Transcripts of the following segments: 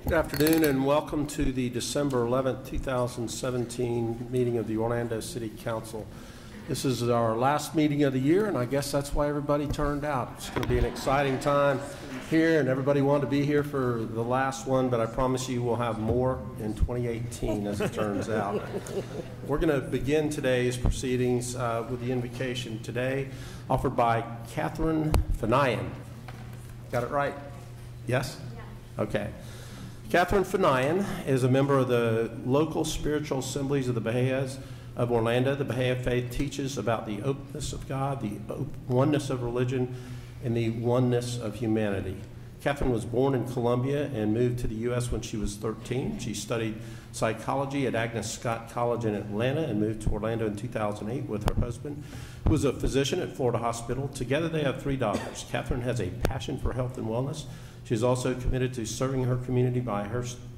Good afternoon and welcome to the December 11th, 2017 meeting of the Orlando City Council. This is our last meeting of the year, and I guess that's why everybody turned out. It's going to be an exciting time here, and everybody wanted to be here for the last one, but I promise you we'll have more in 2018 as it turns out. We're going to begin today's proceedings with the invocation today offered by Catherine Fanayan. Got it right? Yes? Yeah. Okay. Catherine Fanayan is a member of the local spiritual assemblies of the Baha'is of Orlando. The Baha'i faith teaches about the openness of God, the oneness of religion, and the oneness of humanity. Catherine was born in Colombia and moved to the U.S. when she was 13. She studied psychology at Agnes Scott College in Atlanta and moved to Orlando in 2008 with her husband, who was a physician at Florida Hospital. Together they have 3 daughters. Catherine has a passion for health and wellness. She is also committed to serving her community by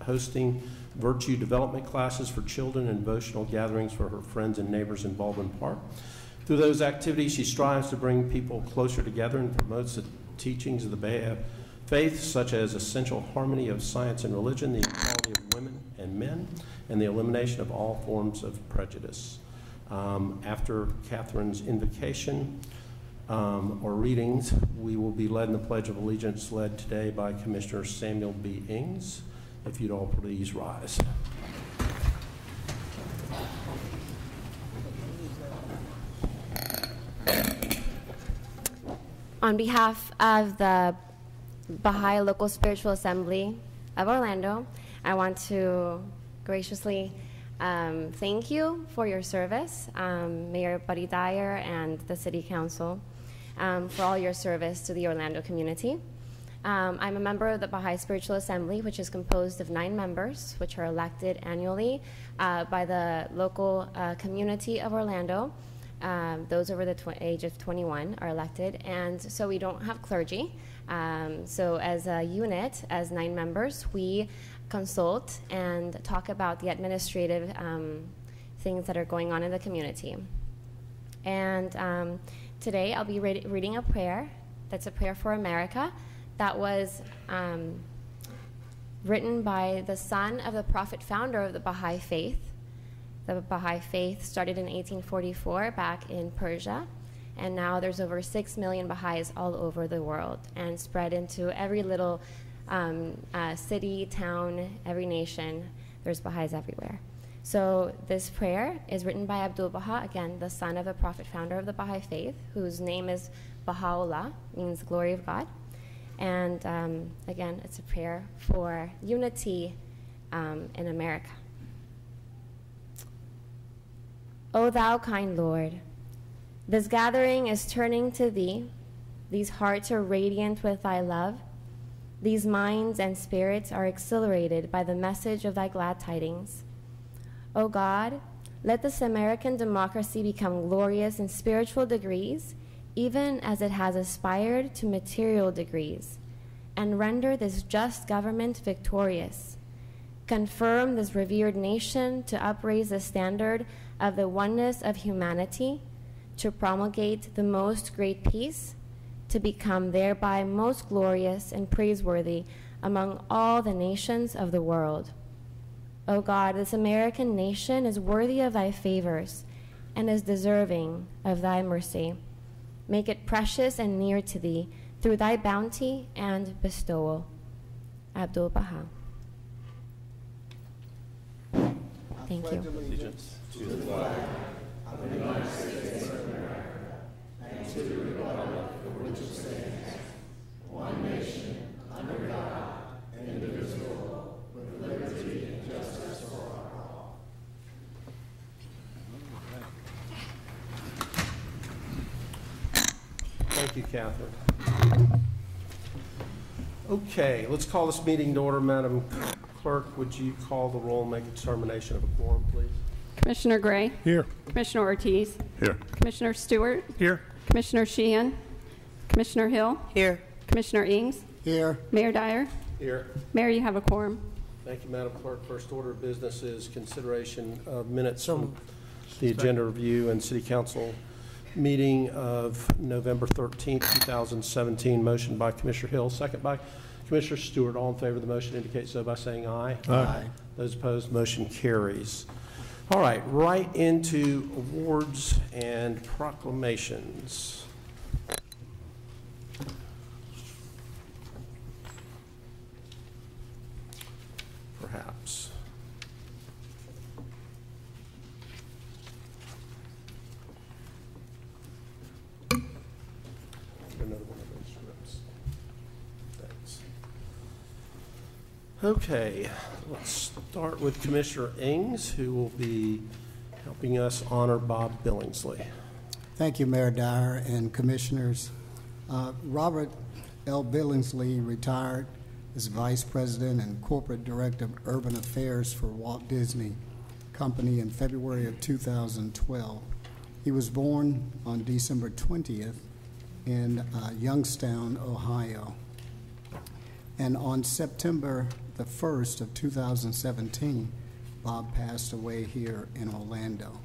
hosting virtue development classes for children and devotional gatherings for her friends and neighbors in Baldwin Park. Through those activities, she strives to bring people closer together and promotes the teachings of the Baha'i faith, such as essential harmony of science and religion, the equality of women and men, and the elimination of all forms of prejudice. After Catherine's invocation, or readings, we will be led in the Pledge of Allegiance, led today by Commissioner Samuel B. Ings. If you'd all please rise. On behalf of the Baha'i Local Spiritual Assembly of Orlando, I want to graciously thank you for your service, Mayor Buddy Dyer and the City Council, for all your service to the Orlando community. I'm a member of the Baha'i Spiritual Assembly, which is composed of 9 members, which are elected annually by the local community of Orlando. Those over the age of 21 are elected, and so we don't have clergy. So as a unit, as 9 members, we consult and talk about the administrative things that are going on in the community. And today I'll be reading a prayer that's a prayer for America that was written by the son of the prophet founder of the Baha'i faith. The Baha'i faith started in 1844 back in Persia, and now there's over 6 million Baha'is all over the world and spread into every little city, town, every nation. There's Baha'is everywhere. So this prayer is written by Abdul-Baha, again, the son of the prophet founder of the Baha'i faith, whose name is Baha'u'llah, means glory of God. And again, it's a prayer for unity in America. O thou kind Lord, this gathering is turning to thee. These hearts are radiant with thy love. These minds and spirits are exhilarated by the message of thy glad tidings. O God, let this American democracy become glorious in spiritual degrees, even as it has aspired to material degrees, and render this just government victorious. Confirm this revered nation to upraise the standard of the oneness of humanity, to promulgate the most great peace, to become thereby most glorious and praiseworthy among all the nations of the world. O God, this American nation is worthy of thy favors and is deserving of thy mercy. Make it precious and near to thee through thy bounty and bestowal. Abdul-Baha. Thank you. Allegiance to the flag of the United States of America and to the republic for which it stands, one nation, under God, indivisible, with liberty and justice for all. Thank you, Catherine. Okay, let's call this meeting to order. Madam Clerk, would you call the roll and make a determination of a quorum, please? Commissioner Gray? Here. Commissioner Ortiz? Here. Commissioner Stewart? Here. Commissioner Sheehan? Commissioner Hill? Here. Commissioner Ings? Here. Mayor Dyer? Here. Mayor, you have a quorum. Thank you, Madam Clerk. First order of business is consideration of minutes from the agenda review and City Council meeting of November 13th, 2017. Motion by Commissioner Hill, second by Commissioner Stewart. All in favor of the motion indicate so by saying aye. Aye. Those opposed, motion carries. All right, right into awards and proclamations. Perhaps. Another one of those scripts. Thanks. Okay, let's start with Commissioner Ings, who will be helping us honor Bob Billingsley. Thank you, Mayor Dyer and Commissioners. Robert L. Billingsley retired as Vice President and Corporate Director of Urban Affairs for Walt Disney Company in February of 2012. He was born on December 20th in Youngstown, Ohio. And on September the 1st of 2017, Bob passed away here in Orlando.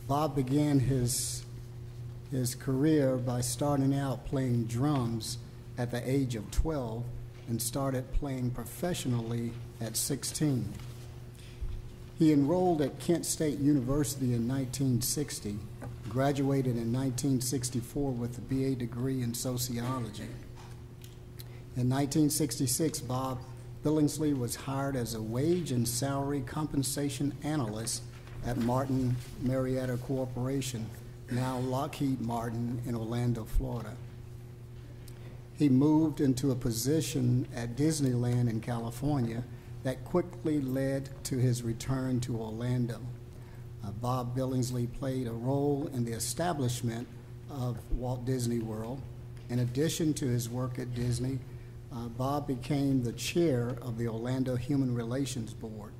Bob began his career by starting out playing drums at the age of 12 and started playing professionally at 16. He enrolled at Kent State University in 1960, graduated in 1964 with a BA degree in sociology. In 1966, Bob Billingsley was hired as a wage and salary compensation analyst at Martin Marietta Corporation, now Lockheed Martin in Orlando, Florida. He moved into a position at Disneyland in California that quickly led to his return to Orlando. Bob Billingsley played a role in the establishment of Walt Disney World. In addition to his work at Disney, Bob became the chair of the Orlando Human Relations Board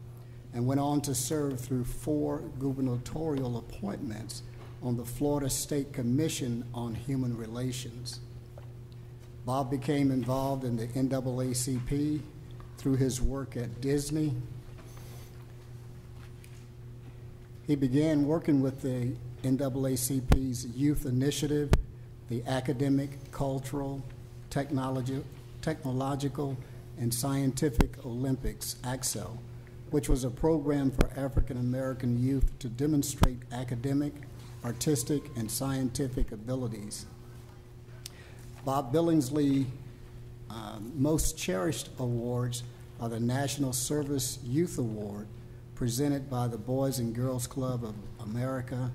and went on to serve through 4 gubernatorial appointments on the Florida State Commission on Human Relations. Bob became involved in the NAACP through his work at Disney. He began working with the NAACP's Youth Initiative, the Academic, Cultural, Technological, and Scientific Olympics, ACSO, which was a program for African American youth to demonstrate academic, artistic, and scientific abilities. Bob Billingsley's most cherished awards are the National Service Youth Award, presented by the Boys and Girls Club of America,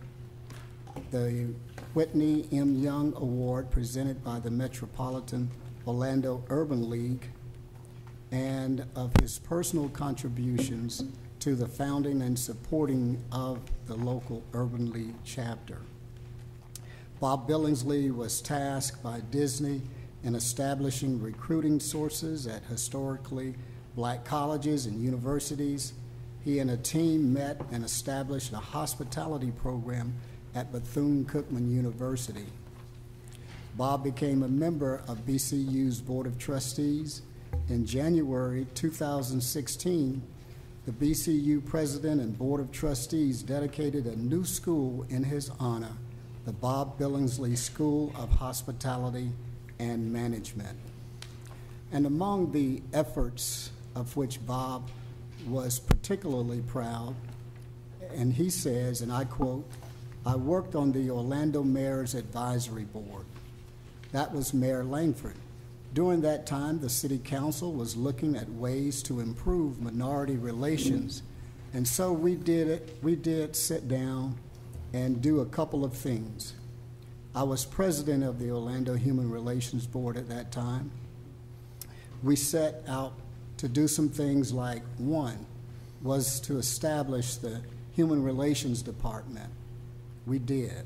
the Whitney M. Young Award, presented by the Metropolitan Orlando Urban League, and of his personal contributions to the founding and supporting of the local Urban League chapter. Bob Billingsley was tasked by Disney in establishing recruiting sources at historically black colleges and universities. He and a team met and established a hospitality program at Bethune-Cookman University. Bob became a member of BCU's Board of Trustees. In January 2016, the BCU President and Board of Trustees dedicated a new school in his honor, the Bob Billingsley School of Hospitality and Management. And among the efforts of which Bob was particularly proud, and he says, and I quote, "I worked on the Orlando Mayor's Advisory Board." That was Mayor Langford. During that time, the City Council was looking at ways to improve minority relations, and so we did sit down and do a couple of things. I was president of the Orlando Human Relations Board at that time. We set out to do some things like, one, was to establish the Human Relations Department. We did.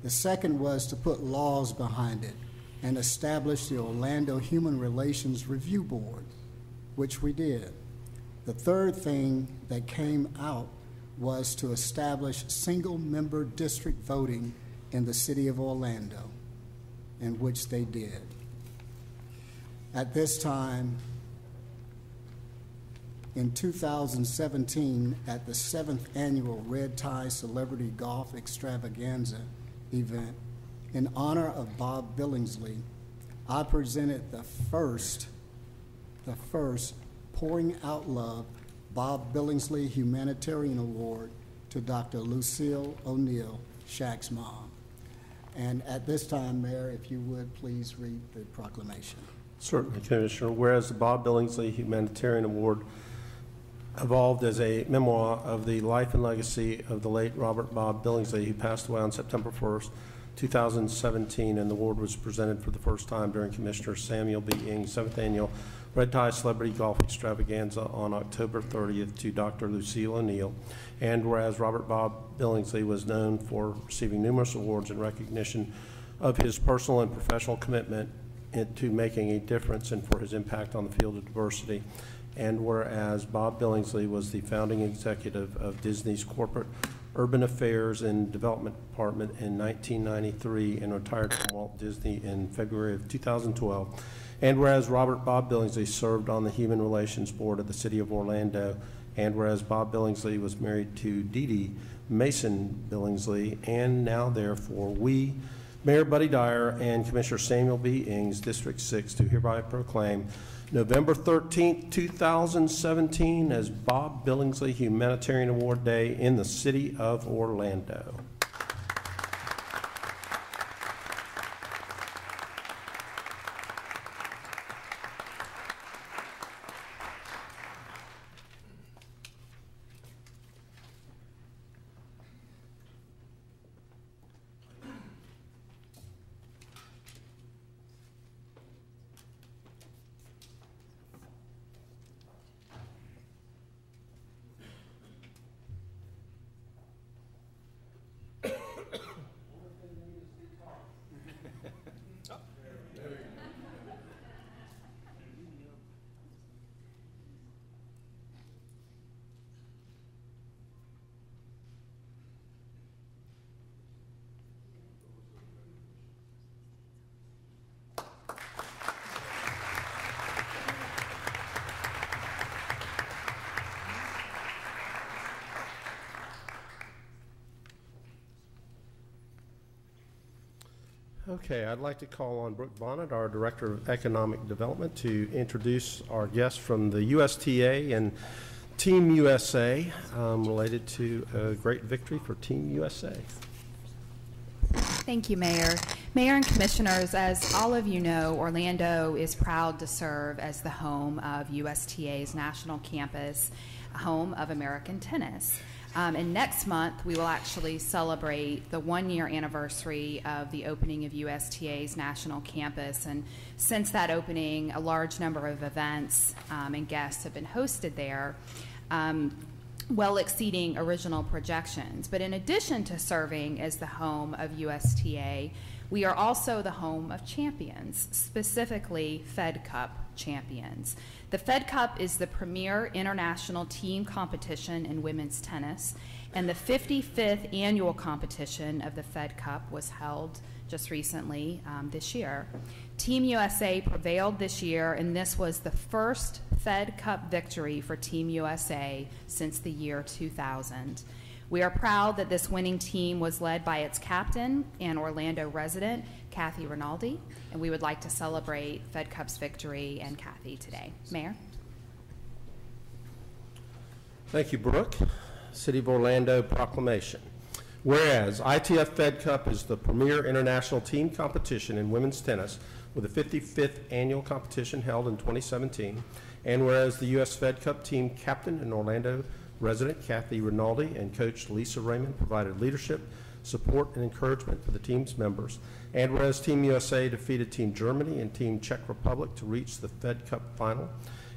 The second was to put laws behind it and establish the Orlando Human Relations Review Board, which we did. The third thing that came out was to establish single-member district voting in the city of Orlando, in which they did. At this time, in 2017 at the 7th Annual Red Tie Celebrity Golf Extravaganza event, in honor of Bob Billingsley, I presented the first Pouring Out Love Bob Billingsley Humanitarian Award to Dr. Lucille O'Neill, Shaq's mom. And at this time, Mayor, if you would please read the proclamation. Certainly, Commissioner. Whereas the Bob Billingsley Humanitarian Award evolved as a memoir of the life and legacy of the late Robert Bob Billingsley, who passed away on September 1st, 2017, and the award was presented for the first time during Commissioner Samuel B. Ing's 7th Annual Red Tie Celebrity Golf Extravaganza on October 30th to Dr. Lucille O'Neill. And whereas Robert Bob Billingsley was known for receiving numerous awards in recognition of his personal and professional commitment to making a difference and for his impact on the field of diversity. And whereas Bob Billingsley was the founding executive of Disney's corporate urban affairs and development department in 1993 and retired from Walt Disney in February of 2012. And whereas Robert Bob Billingsley served on the Human Relations Board of the City of Orlando, and whereas Bob Billingsley was married to Dee Dee Mason Billingsley, and now therefore we, Mayor Buddy Dyer and Commissioner Samuel B. Ings, District 6, do hereby proclaim November 13th, 2017 as Bob Billingsley Humanitarian Award Day in the City of Orlando. Okay, I'd like to call on Brooke Bonnet, our Director of Economic Development, to introduce our guests from the USTA and Team USA related to a great victory for Team USA. Thank you, Mayor. Mayor and Commissioners, as all of you know, Orlando is proud to serve as the home of USTA's national campus, home of American tennis. And next month, we will actually celebrate the one-year anniversary of the opening of USTA's national campus. And since that opening, a large number of events and guests have been hosted there, well exceeding original projections. But in addition to serving as the home of USTA, we are also the home of champions, specifically Fed Cup champions. The Fed Cup is the premier international team competition in women's tennis, and the 55th annual competition of the Fed Cup was held just recently this year. Team USA prevailed this year, and this was the first Fed Cup victory for Team USA since the year 2000. We are proud that this winning team was led by its captain and Orlando resident, Kathy Rinaldi, and we would like to celebrate Fed Cup's victory and Kathy today. Mayor. Thank you, Brooke. City of Orlando proclamation. Whereas ITF Fed Cup is the premier international team competition in women's tennis with the 55th annual competition held in 2017, and whereas the U.S. Fed Cup team captain and Orlando resident Kathy Rinaldi and coach Lisa Raymond provided leadership, support, and encouragement for the team's members, and whereas Team USA defeated Team Germany and Team Czech Republic to reach the Fed Cup final,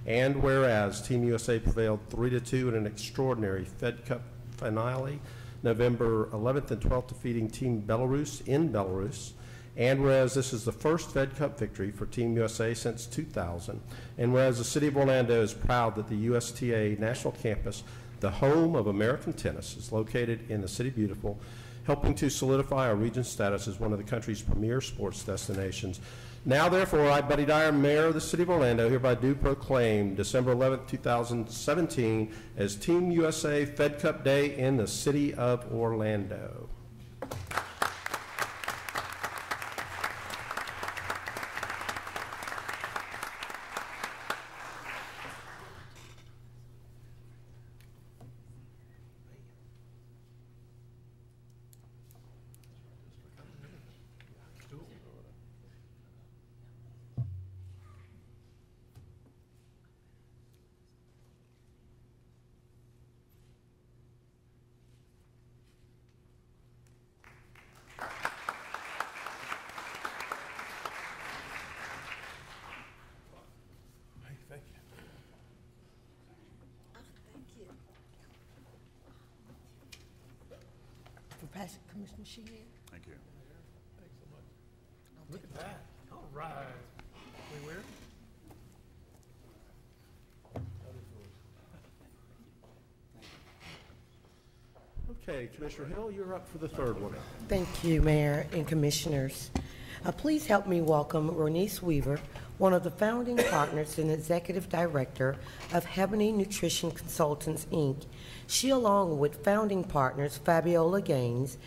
and whereas Team USA prevailed 3-2 in an extraordinary Fed Cup finale, November 11th and 12th, defeating Team Belarus in Belarus, and whereas this is the first Fed Cup victory for Team USA since 2000, and whereas the City of Orlando is proud that the USTA National Campus, the home of American tennis, is located in the City Beautiful, helping to solidify our region's status as one of the country's premier sports destinations. Now, therefore, I, Buddy Dyer, Mayor of the City of Orlando, hereby do proclaim December 11th, 2017 as Team USA Fed Cup Day in the City of Orlando. Pass it, Commissioner Sheehan. Thank you. Thanks so much. Look at that. All right. Wait, where? Okay, Commissioner Hill, you're up for the third one. Thank you, Mayor and Commissioners. Please help me welcome Ronice Weaver, one of the founding partners and executive director of Hebony Nutrition Consultants, Inc. She, along with founding partners Fabiola Gaines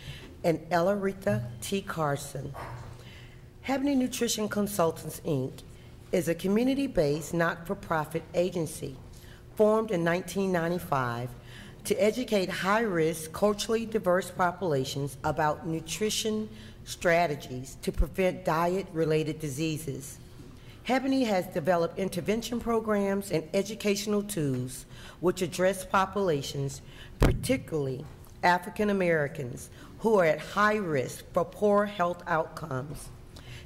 and Ella Rita T. Carson. Hebony Nutrition Consultants, Inc. is a community-based not-for-profit agency formed in 1995 to educate high-risk, culturally diverse populations about nutrition strategies to prevent diet-related diseases. Hebony has developed intervention programs and educational tools which address populations, particularly African Americans, who are at high risk for poor health outcomes.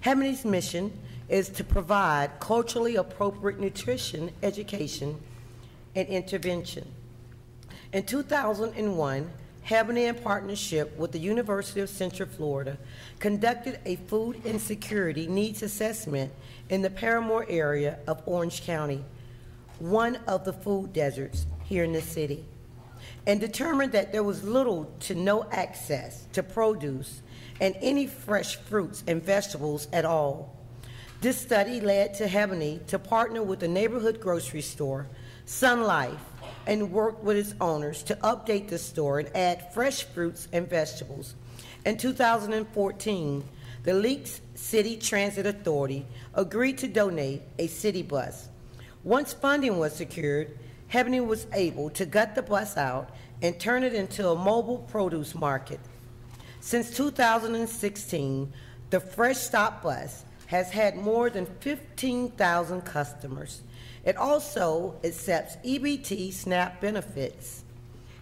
Hebony's mission is to provide culturally appropriate nutrition, education, and intervention. In 2001, Hebony, in partnership with the University of Central Florida, conducted a food insecurity needs assessment in the Paramore area of Orange County, one of the food deserts here in the city, and determined that there was little to no access to produce and any fresh fruits and vegetables at all. This study led to Hebony to partner with the neighborhood grocery store, Sun Life, and worked with its owners to update the store and add fresh fruits and vegetables. In 2014, the Leaks City Transit Authority agreed to donate a city bus. Once funding was secured, Hebony was able to gut the bus out and turn it into a mobile produce market. Since 2016, the Fresh Stop bus has had more than 15,000 customers. It also accepts EBT SNAP benefits.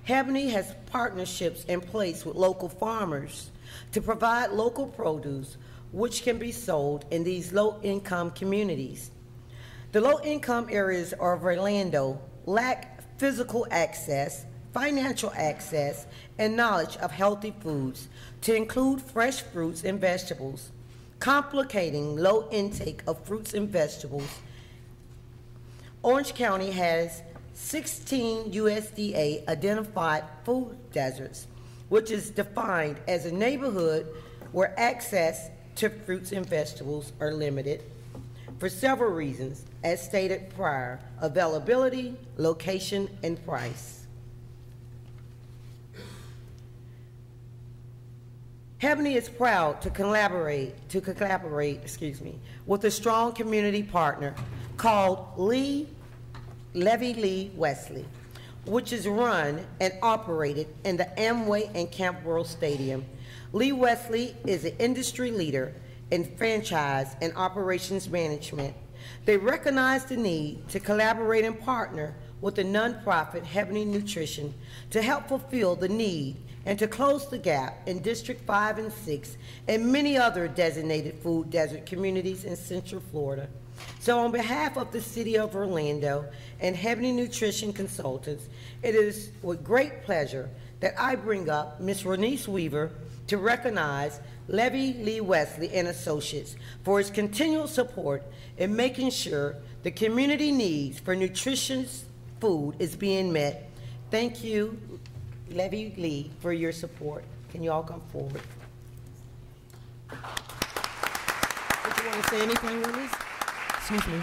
Hebony has partnerships in place with local farmers to provide local produce which can be sold in these low-income communities. The low-income areas of Orlando lack physical access, financial access, and knowledge of healthy foods, to include fresh fruits and vegetables, complicating low intake of fruits and vegetables. Orange County has 16 USDA identified food deserts, which is defined as a neighborhood where access to fruits and vegetables are limited for several reasons, as stated prior: availability, location, and price. Hebony is proud to collaborate with a strong community partner called Levy Lee Wesley, which is run and operated in the Amway and Camp World Stadium. Lee Wesley is an industry leader in franchise and operations management. They recognize the need to collaborate and partner with the nonprofit Hebony Nutrition to help fulfill the need and to close the gap in District 5 and 6 and many other designated food desert communities in Central Florida. So on behalf of the City of Orlando and Hebony Nutrition Consultants, it is with great pleasure that I bring up Ms. Ronice Weaver to recognize Levy Lee Wesley and Associates for his continual support in making sure the community needs for nutritious food is being met. Thank you, Levy Lee, for your support. Can you all come forward? Would you want to say anything on this? Excuse me.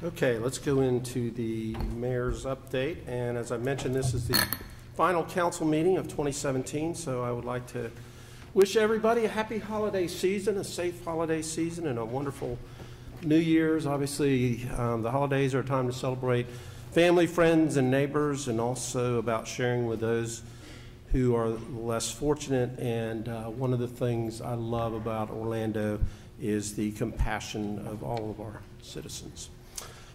Okay, let's go into the mayor's update. And as I mentioned, this is the final council meeting of 2017, so I would like to wish everybody a happy holiday season, a safe holiday season, and a wonderful New Year's. Obviously, the holidays are a time to celebrate family, friends, and neighbors, and also about sharing with those who are less fortunate. And one of the things I love about Orlando is the compassion of all of our citizens.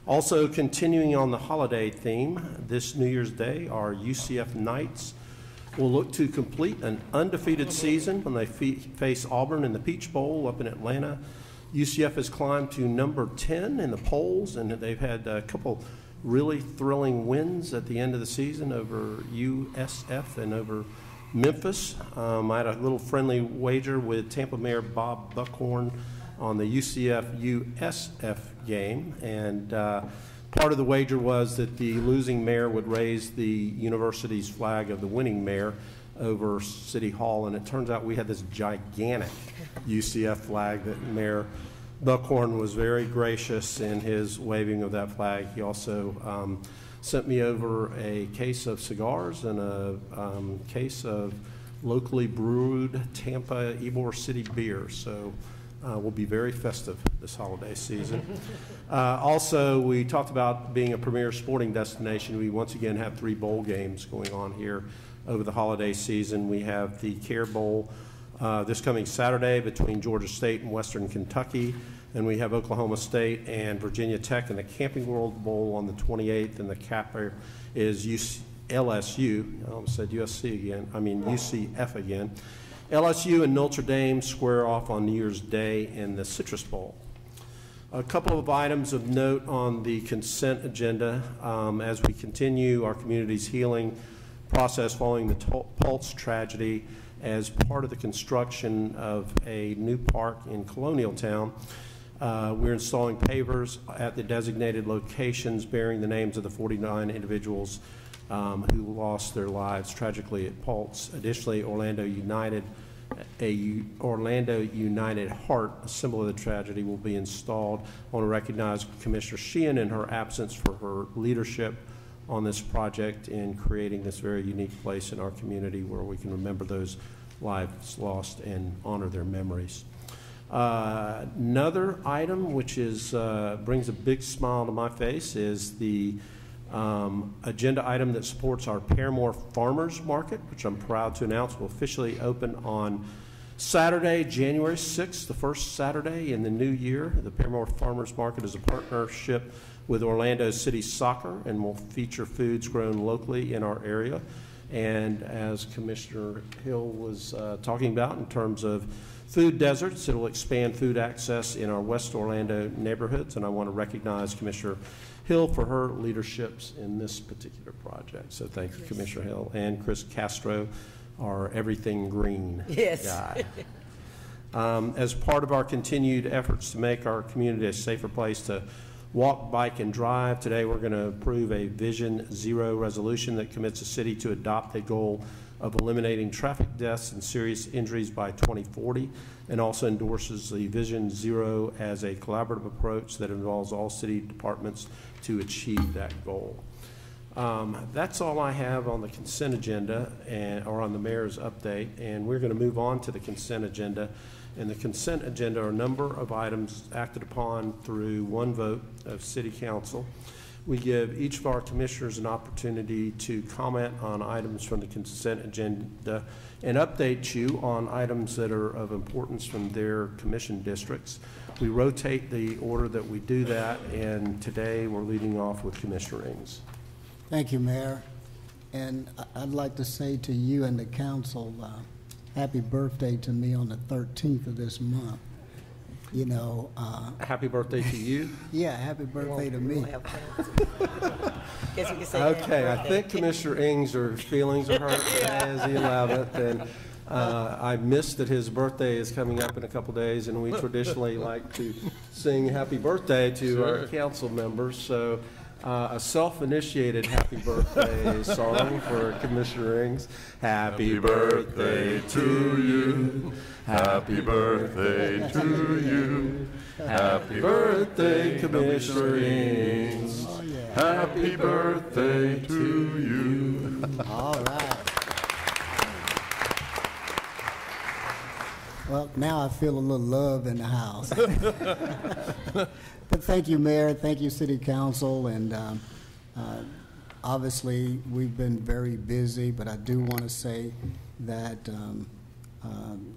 Also, continuing on the holiday theme, this New Year's Day, our UCF Knights will look to complete an undefeated season when they face Auburn in the Peach Bowl up in Atlanta. UCF has climbed to number 10 in the polls, and they've had a couple really thrilling wins at the end of the season over USF and over Memphis. I had a little friendly wager with Tampa Mayor Bob Buckhorn on the UCF-USF game, and part of the wager was that the losing mayor would raise the university's flag of the winning mayor over City Hall, and it turns out we had this gigantic UCF flag that Mayor Buckhorn was very gracious in his waving of that flag. He also sent me over a case of cigars and a case of locally brewed Tampa Ybor City beer, so we'll be very festive this holiday season. Also, we talked about being a premier sporting destination. We once again have 3 bowl games going on here over the holiday season. We have the Care Bowl this coming Saturday between Georgia State and Western Kentucky, and we have Oklahoma State and Virginia Tech in the Camping World Bowl on the 28th, and the capper is LSU. I almost said USC again. I mean UCF again. LSU and Notre Dame square off on New Year's Day in the Citrus Bowl. A couple of items of note on the consent agenda as we continue our community's healing process following the Pulse tragedy as part of the construction of a new park in Colonial Town. We're installing pavers at the designated locations bearing the names of the 49 individuals who lost their lives tragically at Pulse. Additionally, Orlando United Heart, a symbol of the tragedy, will be installed. I want to recognize Commissioner Sheehan in her absence for her leadership on this project in creating this very unique place in our community where we can remember those lives lost and honor their memories. Another item which is brings a big smile to my face is the agenda item that supports our Paramore Farmers Market, which I'm proud to announce will officially open on Saturday, January 6th, the first Saturday in the new year, the Paramore Farmers Market is a partnership with Orlando City Soccer and will feature foods grown locally in our area. And as Commissioner Hill was talking about in terms of food deserts, it'll expand food access in our West Orlando neighborhoods. And I want to recognize Commissioner Hill for her leaderships in this particular project. So thank you, Commissioner Hill. And Chris Castro, our Everything Green guy. As part of our continued efforts to make our community a safer place to walk, bike, and drive, today we're going to approve a Vision Zero resolution that commits the city to adopt a goal of eliminating traffic deaths and serious injuries by 2040, and also endorses the Vision Zero as a collaborative approach that involves all city departments to achieve that goal. That's all I have on the consent agenda or on the mayor's update, and we're going to move on to the consent agenda. And the consent agenda are a number of items acted upon through one vote of City Council. We give each of our commissioners an opportunity to comment on items from the consent agenda and update you on items that are of importance from their commission districts. We rotate the order that we do that, and today we're leading off with Commissioner Ings. Thank you, Mayor. And I'd like to say to you and the council, happy birthday to me on the 13th of this month. You know. Happy birthday to you. Yeah, happy birthday to me. Okay, I think Commissioner Ings' feelings are hurt today as the 11th, and I missed that his birthday is coming up in a couple days, and we traditionally like to sing happy birthday to our council members. So a self-initiated happy birthday song for Commissioner Ings. Happy birthday to you. Happy birthday to you. Happy birthday, Commissioner Ings. Oh, yeah. Happy birthday to you. All right. Well, now I feel a little love in the house. But thank you, Mayor. Thank you, City Council. And obviously, we've been very busy, but I do want to say that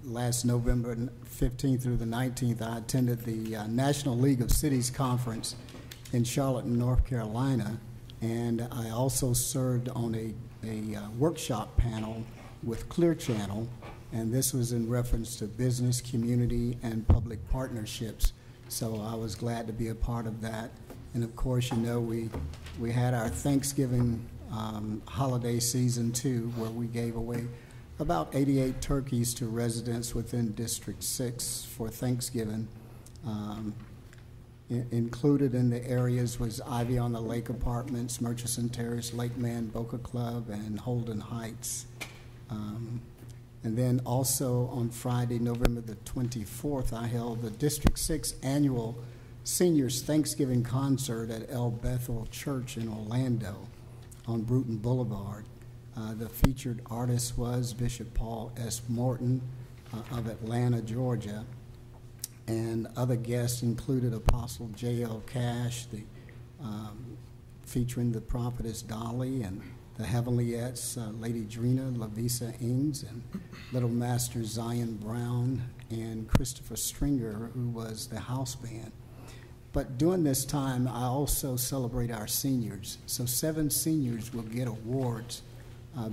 last November 15th through the 19th, I attended the National League of Cities Conference in Charlotte, North Carolina. And I also served on a workshop panel with Clear Channel. And this was in reference to business, community, and public partnerships. So I was glad to be a part of that. And of course, you know, we had our Thanksgiving holiday season too, where we gave away about 88 turkeys to residents within District 6 for Thanksgiving. Included in the areas was Ivy on the Lake Apartments, Murchison Terrace, Lakeman, Boca Club, and Holden Heights. And then also on Friday, November the 24th, I held the District 6 annual Seniors Thanksgiving concert at El Bethel Church in Orlando on Bruton Boulevard. The featured artist was Bishop Paul S. Morton of Atlanta, Georgia. And other guests included Apostle J.L. Cash, featuring the prophetess Dolly, and the Heavenlyettes, Lady Drina, Lavisa Ings, and Little Master Zion Brown, and Christopher Stringer, who was the house band. But during this time, I also celebrate our seniors. So 7 seniors will get awards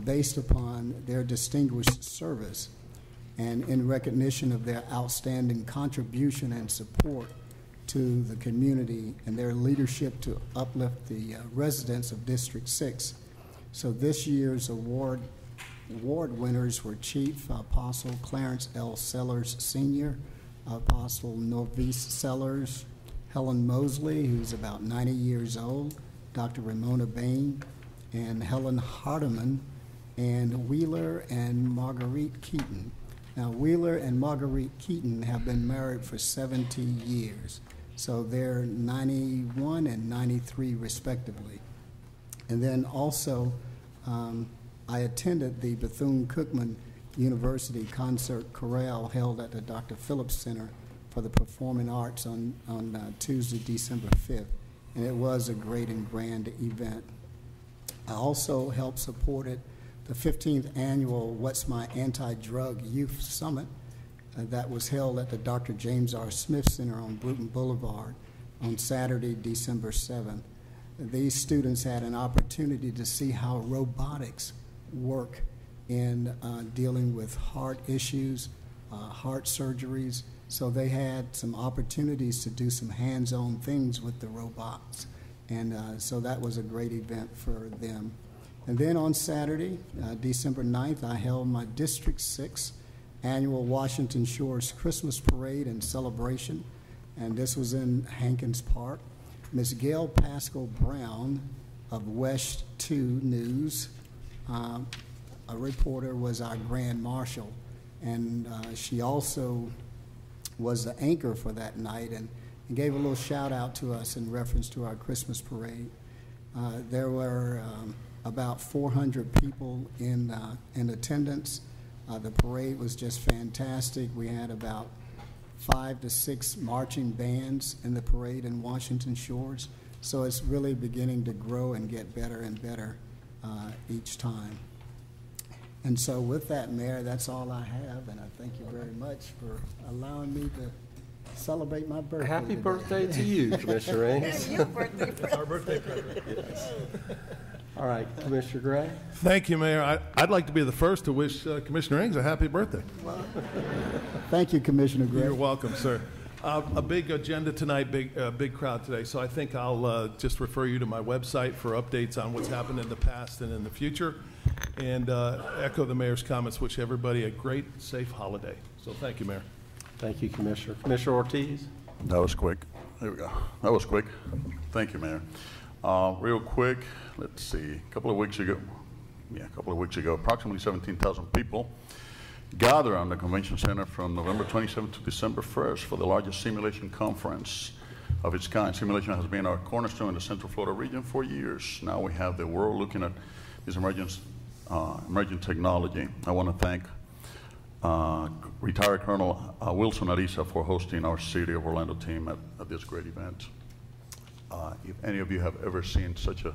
based upon their distinguished service and in recognition of their outstanding contribution and support to the community and their leadership to uplift the residents of District 6. So this year's award winners were Chief Apostle Clarence L. Sellers Sr., Apostle Novice Sellers, Helen Mosley, who's about 90 years old, Dr. Ramona Bain, and Helen Hardiman, and Wheeler and Marguerite Keaton. Now, Wheeler and Marguerite Keaton have been married for 70 years, so they're 91 and 93 respectively. And then also, I attended the Bethune-Cookman University Concert Chorale held at the Dr. Phillips Center for the Performing Arts on Tuesday, December 5th, and it was a great and grand event. I also helped support the 15th annual What's My Anti-Drug Youth Summit, that was held at the Dr. James R. Smith Center on Bruton Boulevard on Saturday, December 7th. These students had an opportunity to see how robotics work in dealing with heart issues, heart surgeries. So they had some opportunities to do some hands-on things with the robots. And so that was a great event for them. And then on Saturday, December 9th, I held my District 6 annual Washington Shores Christmas Parade and celebration. And this was in Hankins Park. Ms. Gail Pascal Brown of West 2 News, a reporter, was our grand marshal. And she also was the anchor for that night and gave a little shout out to us in reference to our Christmas parade. There were about 400 people in attendance. The parade was just fantastic. We had about 5 to 6 marching bands in the parade in Washington Shores. So it's really beginning to grow and get better and better each time. And so with that, Mayor, that's all I have, and I thank you very much for allowing me to celebrate my birthday. Happy today. birthday to you, Commissioner Ings. Our birthday present. Yes. All right, Commissioner Gray. Thank you, Mayor. I'd like to be the first to wish Commissioner Ings a happy birthday. Thank you, Commissioner Gray. You're welcome, sir. A big agenda tonight, big crowd today, so I think I'll just refer you to my website for updates on what's happened in the past and in the future, and echo the Mayor's comments, wish everybody a great, safe holiday. So thank you, Mayor. Thank you, Commissioner. Commissioner Ortiz. That was quick. There we go. That was quick. Thank you, Mayor. Real quick, let's see. A couple of weeks ago, approximately 17,000 people gathered on the Convention Center from November 27th to December 1st for the largest simulation conference of its kind. Simulation has been our cornerstone in the Central Florida region for years. Now we have the world looking at this emerging technology. I want to thank retired Colonel Wilson Ariza for hosting our City of Orlando team at this great event. If any of you have ever seen such a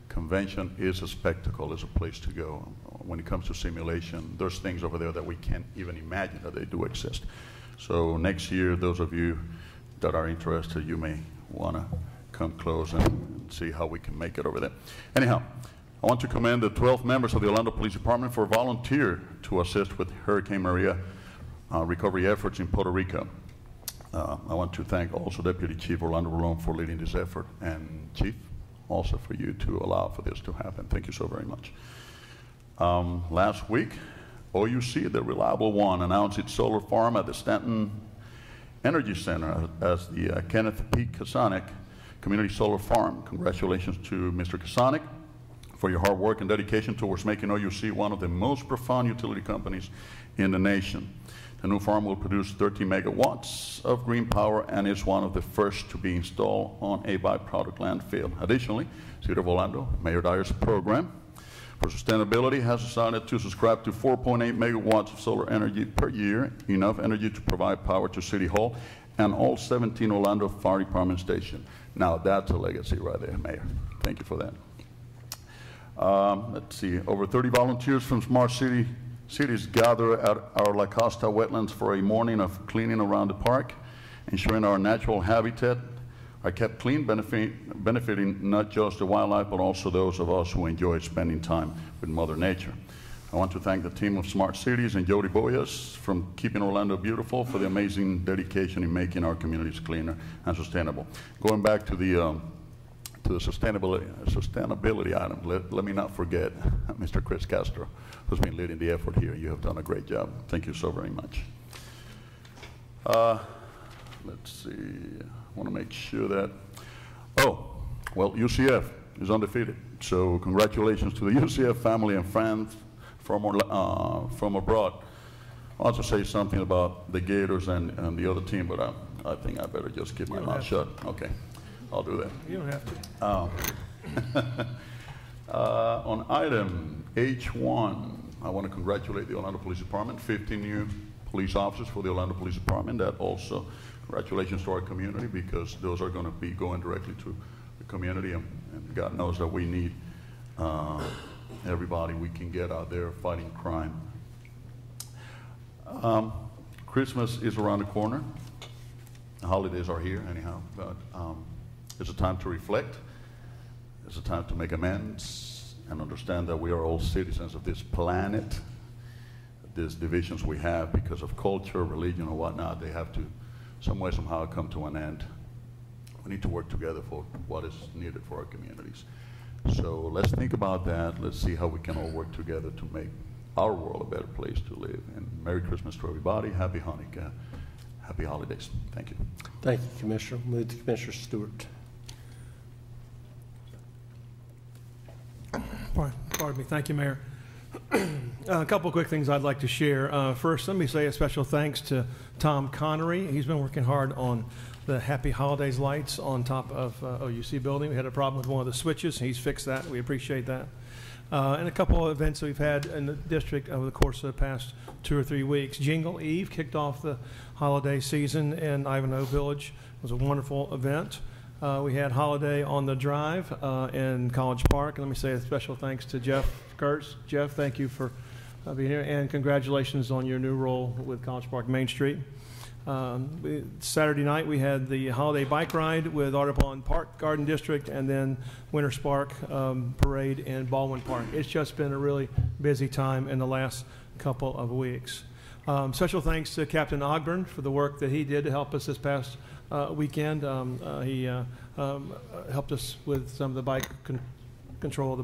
convention, is a spectacle, is a place to go. When it comes to simulation, there's things over there that we can't even imagine that they do exist. So next year, those of you that are interested, you may want to come close and see how we can make it over there. Anyhow, I want to commend the 12 members of the Orlando Police Department for volunteer to assist with Hurricane Maria recovery efforts in Puerto Rico. I want to thank also Deputy Chief Orlando Rolón for leading this effort, and Chief, also for you to allow for this to happen. Thank you so very much. Last week, OUC, the reliable one, announced its solar farm at the Stanton Energy Center as the Kenneth P. Kasanek Community Solar Farm. Congratulations to Mr. Kasanek for your hard work and dedication towards making OUC one of the most profound utility companies in the nation. The new farm will produce 30 megawatts of green power and is one of the first to be installed on a byproduct landfill. Additionally, City of Orlando, Mayor Dyer's program for sustainability has decided to subscribe to 4.8 megawatts of solar energy per year, enough energy to provide power to City Hall and all 17 Orlando Fire Department stations. Now that's a legacy right there, Mayor. Thank you for that. Let's see, over 30 volunteers from Smart Cities gather at our La Costa wetlands for a morning of cleaning around the park, ensuring our natural habitat are kept clean, benefiting not just the wildlife, but also those of us who enjoy spending time with Mother Nature. I want to thank the team of Smart Cities and Jody Boyas from Keeping Orlando Beautiful for the amazing dedication in making our communities cleaner and sustainable. Going back to the sustainability item, let me not forget Mr. Chris Castro, who's been leading the effort here. You have done a great job. Thank you so very much. Let's see, I want to make sure that, UCF is undefeated. So congratulations to the UCF family and friends from abroad. I'll also say something about the Gators and the other team, but I think I better just keep my mouth shut. Okay. I'll do that. You don't have to. On item H1, I want to congratulate the Orlando Police Department, 15 new police officers for the Orlando Police Department. That also, congratulations to our community, because those are going to be going directly to the community, and God knows that we need everybody we can get out there fighting crime. Christmas is around the corner. The holidays are here anyhow, but it's a time to reflect. It's a time to make amends and understand that we are all citizens of this planet. These divisions we have because of culture, religion, or whatnot, they have to, some way, somehow, come to an end. We need to work together for what is needed for our communities. So let's think about that. Let's see how we can all work together to make our world a better place to live. And Merry Christmas to everybody. Happy Hanukkah. Happy holidays. Thank you. Thank you, Commissioner. Move to Commissioner Stewart. Pardon me. Thank you, Mayor. A couple of quick things I'd like to share. First, let me say a special thanks to Tom Connery. He's been working hard on the Happy Holidays lights on top of OUC building. We had a problem with one of the switches. He's fixed that. We appreciate that. And a couple of events that we've had in the district over the course of the past 2 or 3 weeks. Jingle Eve kicked off the holiday season in Ivanhoe Village. It was a wonderful event. We had Holiday on the Drive in College Park. And let me say a special thanks to Jeff Kurtz. Jeff, thank you for being here, and congratulations on your new role with College Park Main Street. Saturday night we had the holiday bike ride with Audubon Park Garden District, and then Winter Spark parade in Baldwin Park. It's just been a really busy time in the last couple of weeks. Special thanks to Captain Ogburn for the work that he did to help us this past weekend. He helped us with some of the bike control of the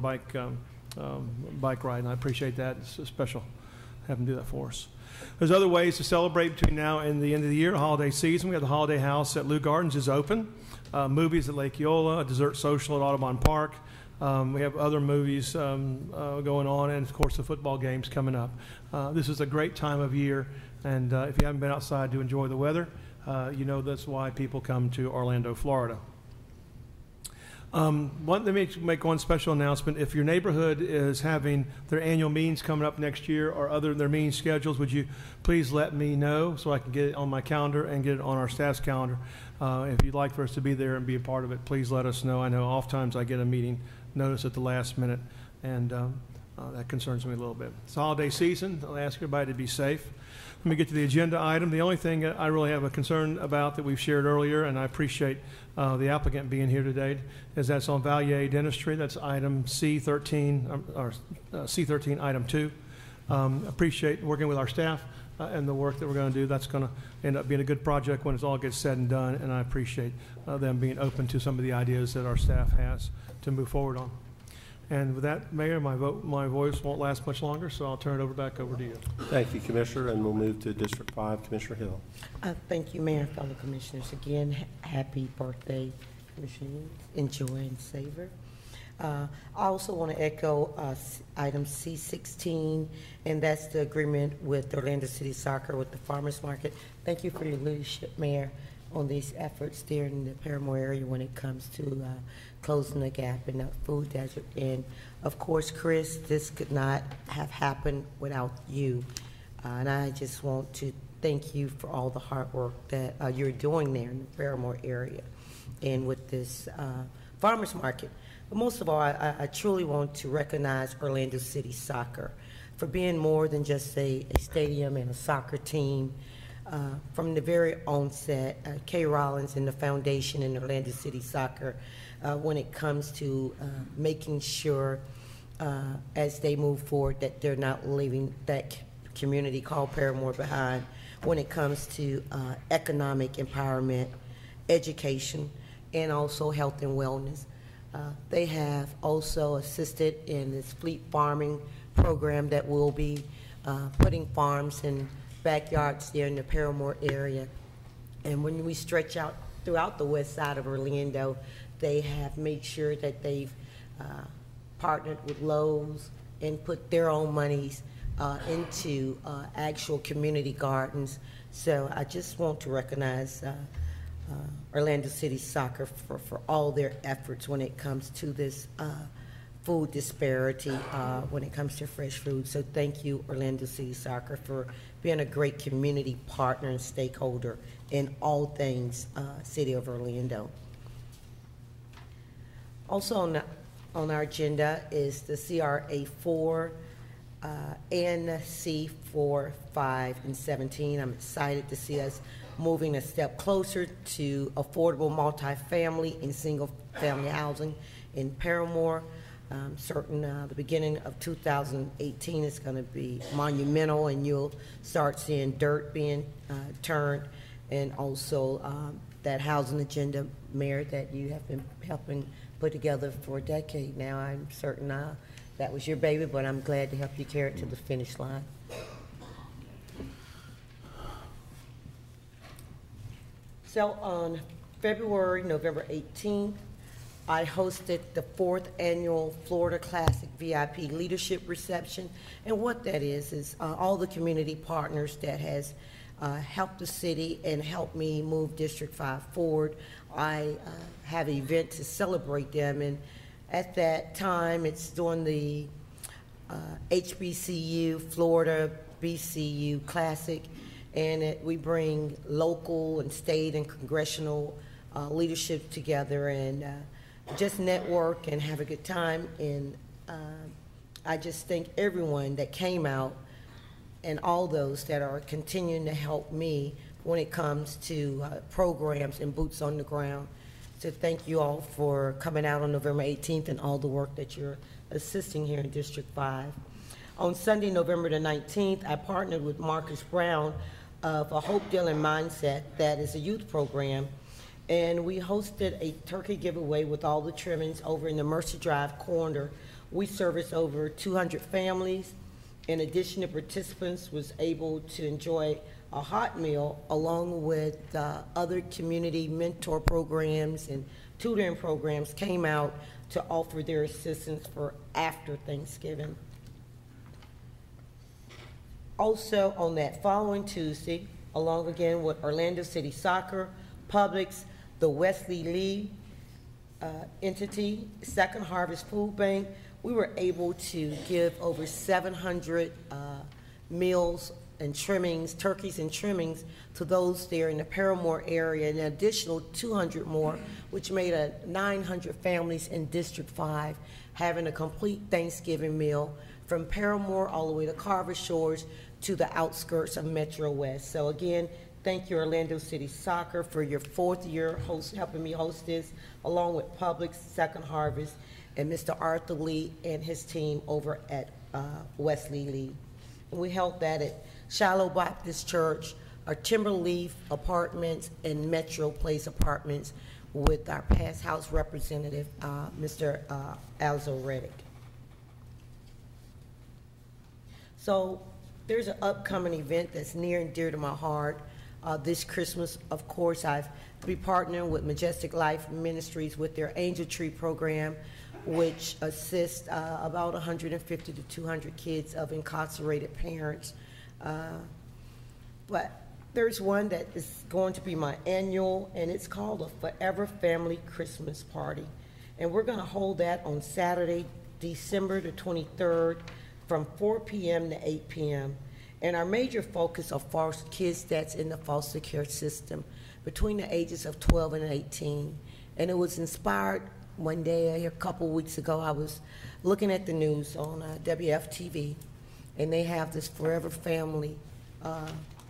bike ride, and I appreciate that. It's special having him do that for us. There's other ways to celebrate between now and the end of the year, holiday season. We have the Holiday House at Lou Gardens is open. Movies at Lake Eola, a dessert social at Audubon Park. We have other movies going on, and of course the football games coming up. This is a great time of year, and if you haven't been outside to enjoy the weather, you know that's why people come to Orlando, Florida. Let me make one special announcement. If your neighborhood is having their annual meetings coming up next year or their meeting schedules, would you please let me know so I can get it on my calendar and get it on our staff's calendar. If you'd like for us to be there and be a part of it, please let us know. I know oftentimes I get a meeting notice at the last minute, and that concerns me a little bit. It's holiday season. I'll ask everybody to be safe. Let me get to the agenda item. The only thing I really have a concern about that we've shared earlier, and I appreciate the applicant being here today, is that's on Valier Dentistry. That's item C13, or C13, item 2. Appreciate working with our staff and the work that we're going to do. That's going to end up being a good project when it's all gets said and done, and I appreciate them being open to some of the ideas that our staff has to move forward on. And with that, Mayor, my voice won't last much longer, so I'll turn it back over to you. Thank you, Commissioner, and we'll move to District 5, Commissioner Hill. Thank you, Mayor and fellow commissioners. Again, happy birthday, Commissioner. Enjoy and savor. I also want to echo item C16, and that's the agreement with Orlando City Soccer with the Farmers Market. Thank you for your leadership, Mayor, on these efforts there in the Paramore area when it comes to closing the gap in the food desert. And of course, Chris, this could not have happened without you. And I just want to thank you for all the hard work that you're doing there in the Paramore area and with this farmers market. But most of all, I truly want to recognize Orlando City Soccer for being more than just a stadium and a soccer team. From the very onset, Kay Rollins and the foundation in Orlando City Soccer, when it comes to making sure as they move forward that they're not leaving that community called Paramore behind when it comes to economic empowerment, education, and also health and wellness. They have also assisted in this fleet farming program that will be putting farms in backyards there in the Paramore area. And when we stretch out throughout the west side of Orlando, they have made sure that they've partnered with Lowe's and put their own monies into actual community gardens. So I just want to recognize Orlando City Soccer for all their efforts when it comes to this food disparity, when it comes to fresh food. So thank you, Orlando City Soccer, for being a great community partner and stakeholder in all things City of Orlando. Also on our agenda is the CRA 4 NC 4, 5, and 17. I'm excited to see us moving a step closer to affordable multifamily and single-family housing in Paramore. Certain the beginning of 2018 is going to be monumental, and you'll start seeing dirt being turned, and also that housing agenda, Mayor, that you have been helping put together for a decade now. I'm certain that was your baby, but I'm glad to help you carry it to the finish line. So on November 18th, I hosted the 4th annual Florida Classic VIP Leadership Reception. And what that is all the community partners that has helped the city and helped me move District 5 forward. I have an event to celebrate them, and at that time, it's during the HBCU Florida BCU Classic, and we bring local and state and congressional leadership together and just network and have a good time. And I just thank everyone that came out and all those that are continuing to help me when it comes to programs and boots on the ground. So thank you all for coming out on November 18th and all the work that you're assisting here in District 5. On Sunday, November the 19th, I partnered with Marcus Brown of a Hope Dealing Mindset, that is a youth program, and we hosted a turkey giveaway with all the trimmings over in the Mercer Drive corner. We serviced over 200 families. In addition, the participants was able to enjoy a hot meal along with other community mentor programs and tutoring programs came out to offer their assistance for after Thanksgiving. Also on that following Tuesday, along again with Orlando City Soccer, Publix, the Wesley Lee entity, Second Harvest Food Bank, we were able to give over 700 meals and trimmings, turkeys and trimmings, to those there in the Paramore area, and an additional 200 more, which made 900 families in District 5 having a complete Thanksgiving meal from Paramore all the way to Carver Shores to the outskirts of Metro West. So again, thank you, Orlando City Soccer, for your 4th year helping me host this, along with Publix, Second Harvest, and Mr. Arthur Lee and his team over at Wesley Lee. And we held that at Shiloh Baptist Church, our Timberleaf Apartments, and Metro Place Apartments with our past House Representative, Mr. Alzo Reddick. So there's an upcoming event that's near and dear to my heart. This Christmas, of course, I've been partnering with Majestic Life Ministries with their Angel Tree program, which assists about 150 to 200 kids of incarcerated parents. But there's one that is going to be my annual, and it's called a Forever Family Christmas Party. And we're going to hold that on Saturday, December the 23rd from 4 p.m. to 8 p.m. And our major focus are foster kids that's in the foster care system between the ages of 12 and 18. And it was inspired one day, a couple weeks ago, I was looking at the news on WFTV, and they have this Forever Family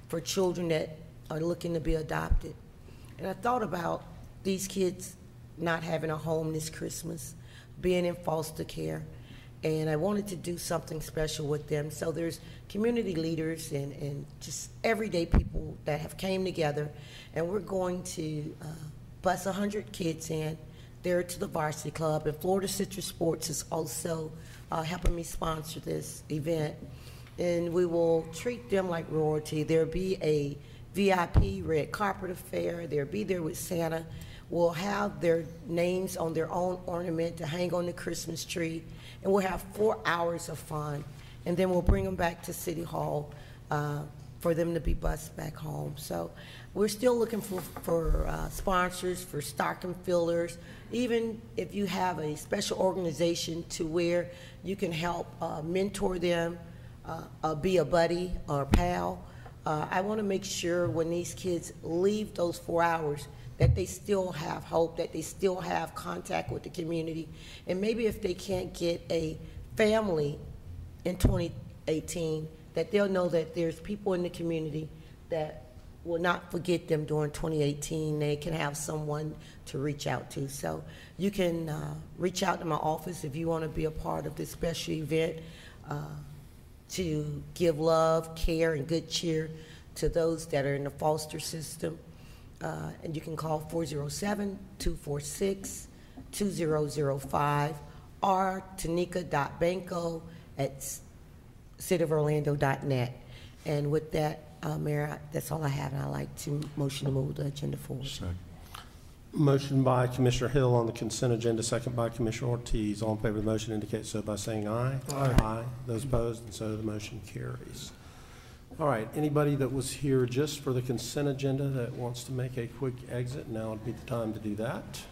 for children that are looking to be adopted. And I thought about these kids not having a home this Christmas, being in foster care, and I wanted to do something special with them. So there's community leaders and just everyday people that have came together, and we're going to bus 100 kids in there to the Varsity Club, and Florida Citrus Sports is also helping me sponsor this event. And we will treat them like royalty. There'll be a VIP red carpet affair. They'll be there with Santa. We'll have their names on their own ornament to hang on the Christmas tree. And we'll have 4 hours of fun. And then we'll bring them back to City Hall for them to be bused back home. So we're still looking for sponsors, for stocking fillers. Even if you have a special organization to where you can help mentor them, be a buddy or a pal. I want to make sure when these kids leave those 4 hours that they still have hope, that they still have contact with the community. And maybe if they can't get a family in 2018, that they'll know that there's people in the community that will not forget them during 2018. They can have someone to reach out to. So you can reach out to my office if you want to be a part of this special event to give love, care, and good cheer to those that are in the foster system. And you can call 407-246-2005 or tanika.banco@cityoforlando.net. And with that, Mayor, that's all I have, and I'd like to motion to move the agenda forward. Motion by Commissioner Hill on the consent agenda, second by Commissioner Ortiz. All in favor of the motion indicate so by saying aye. Aye. Those opposed, and so the motion carries. All right, anybody that was here just for the consent agenda that wants to make a quick exit, now would be the time to do that.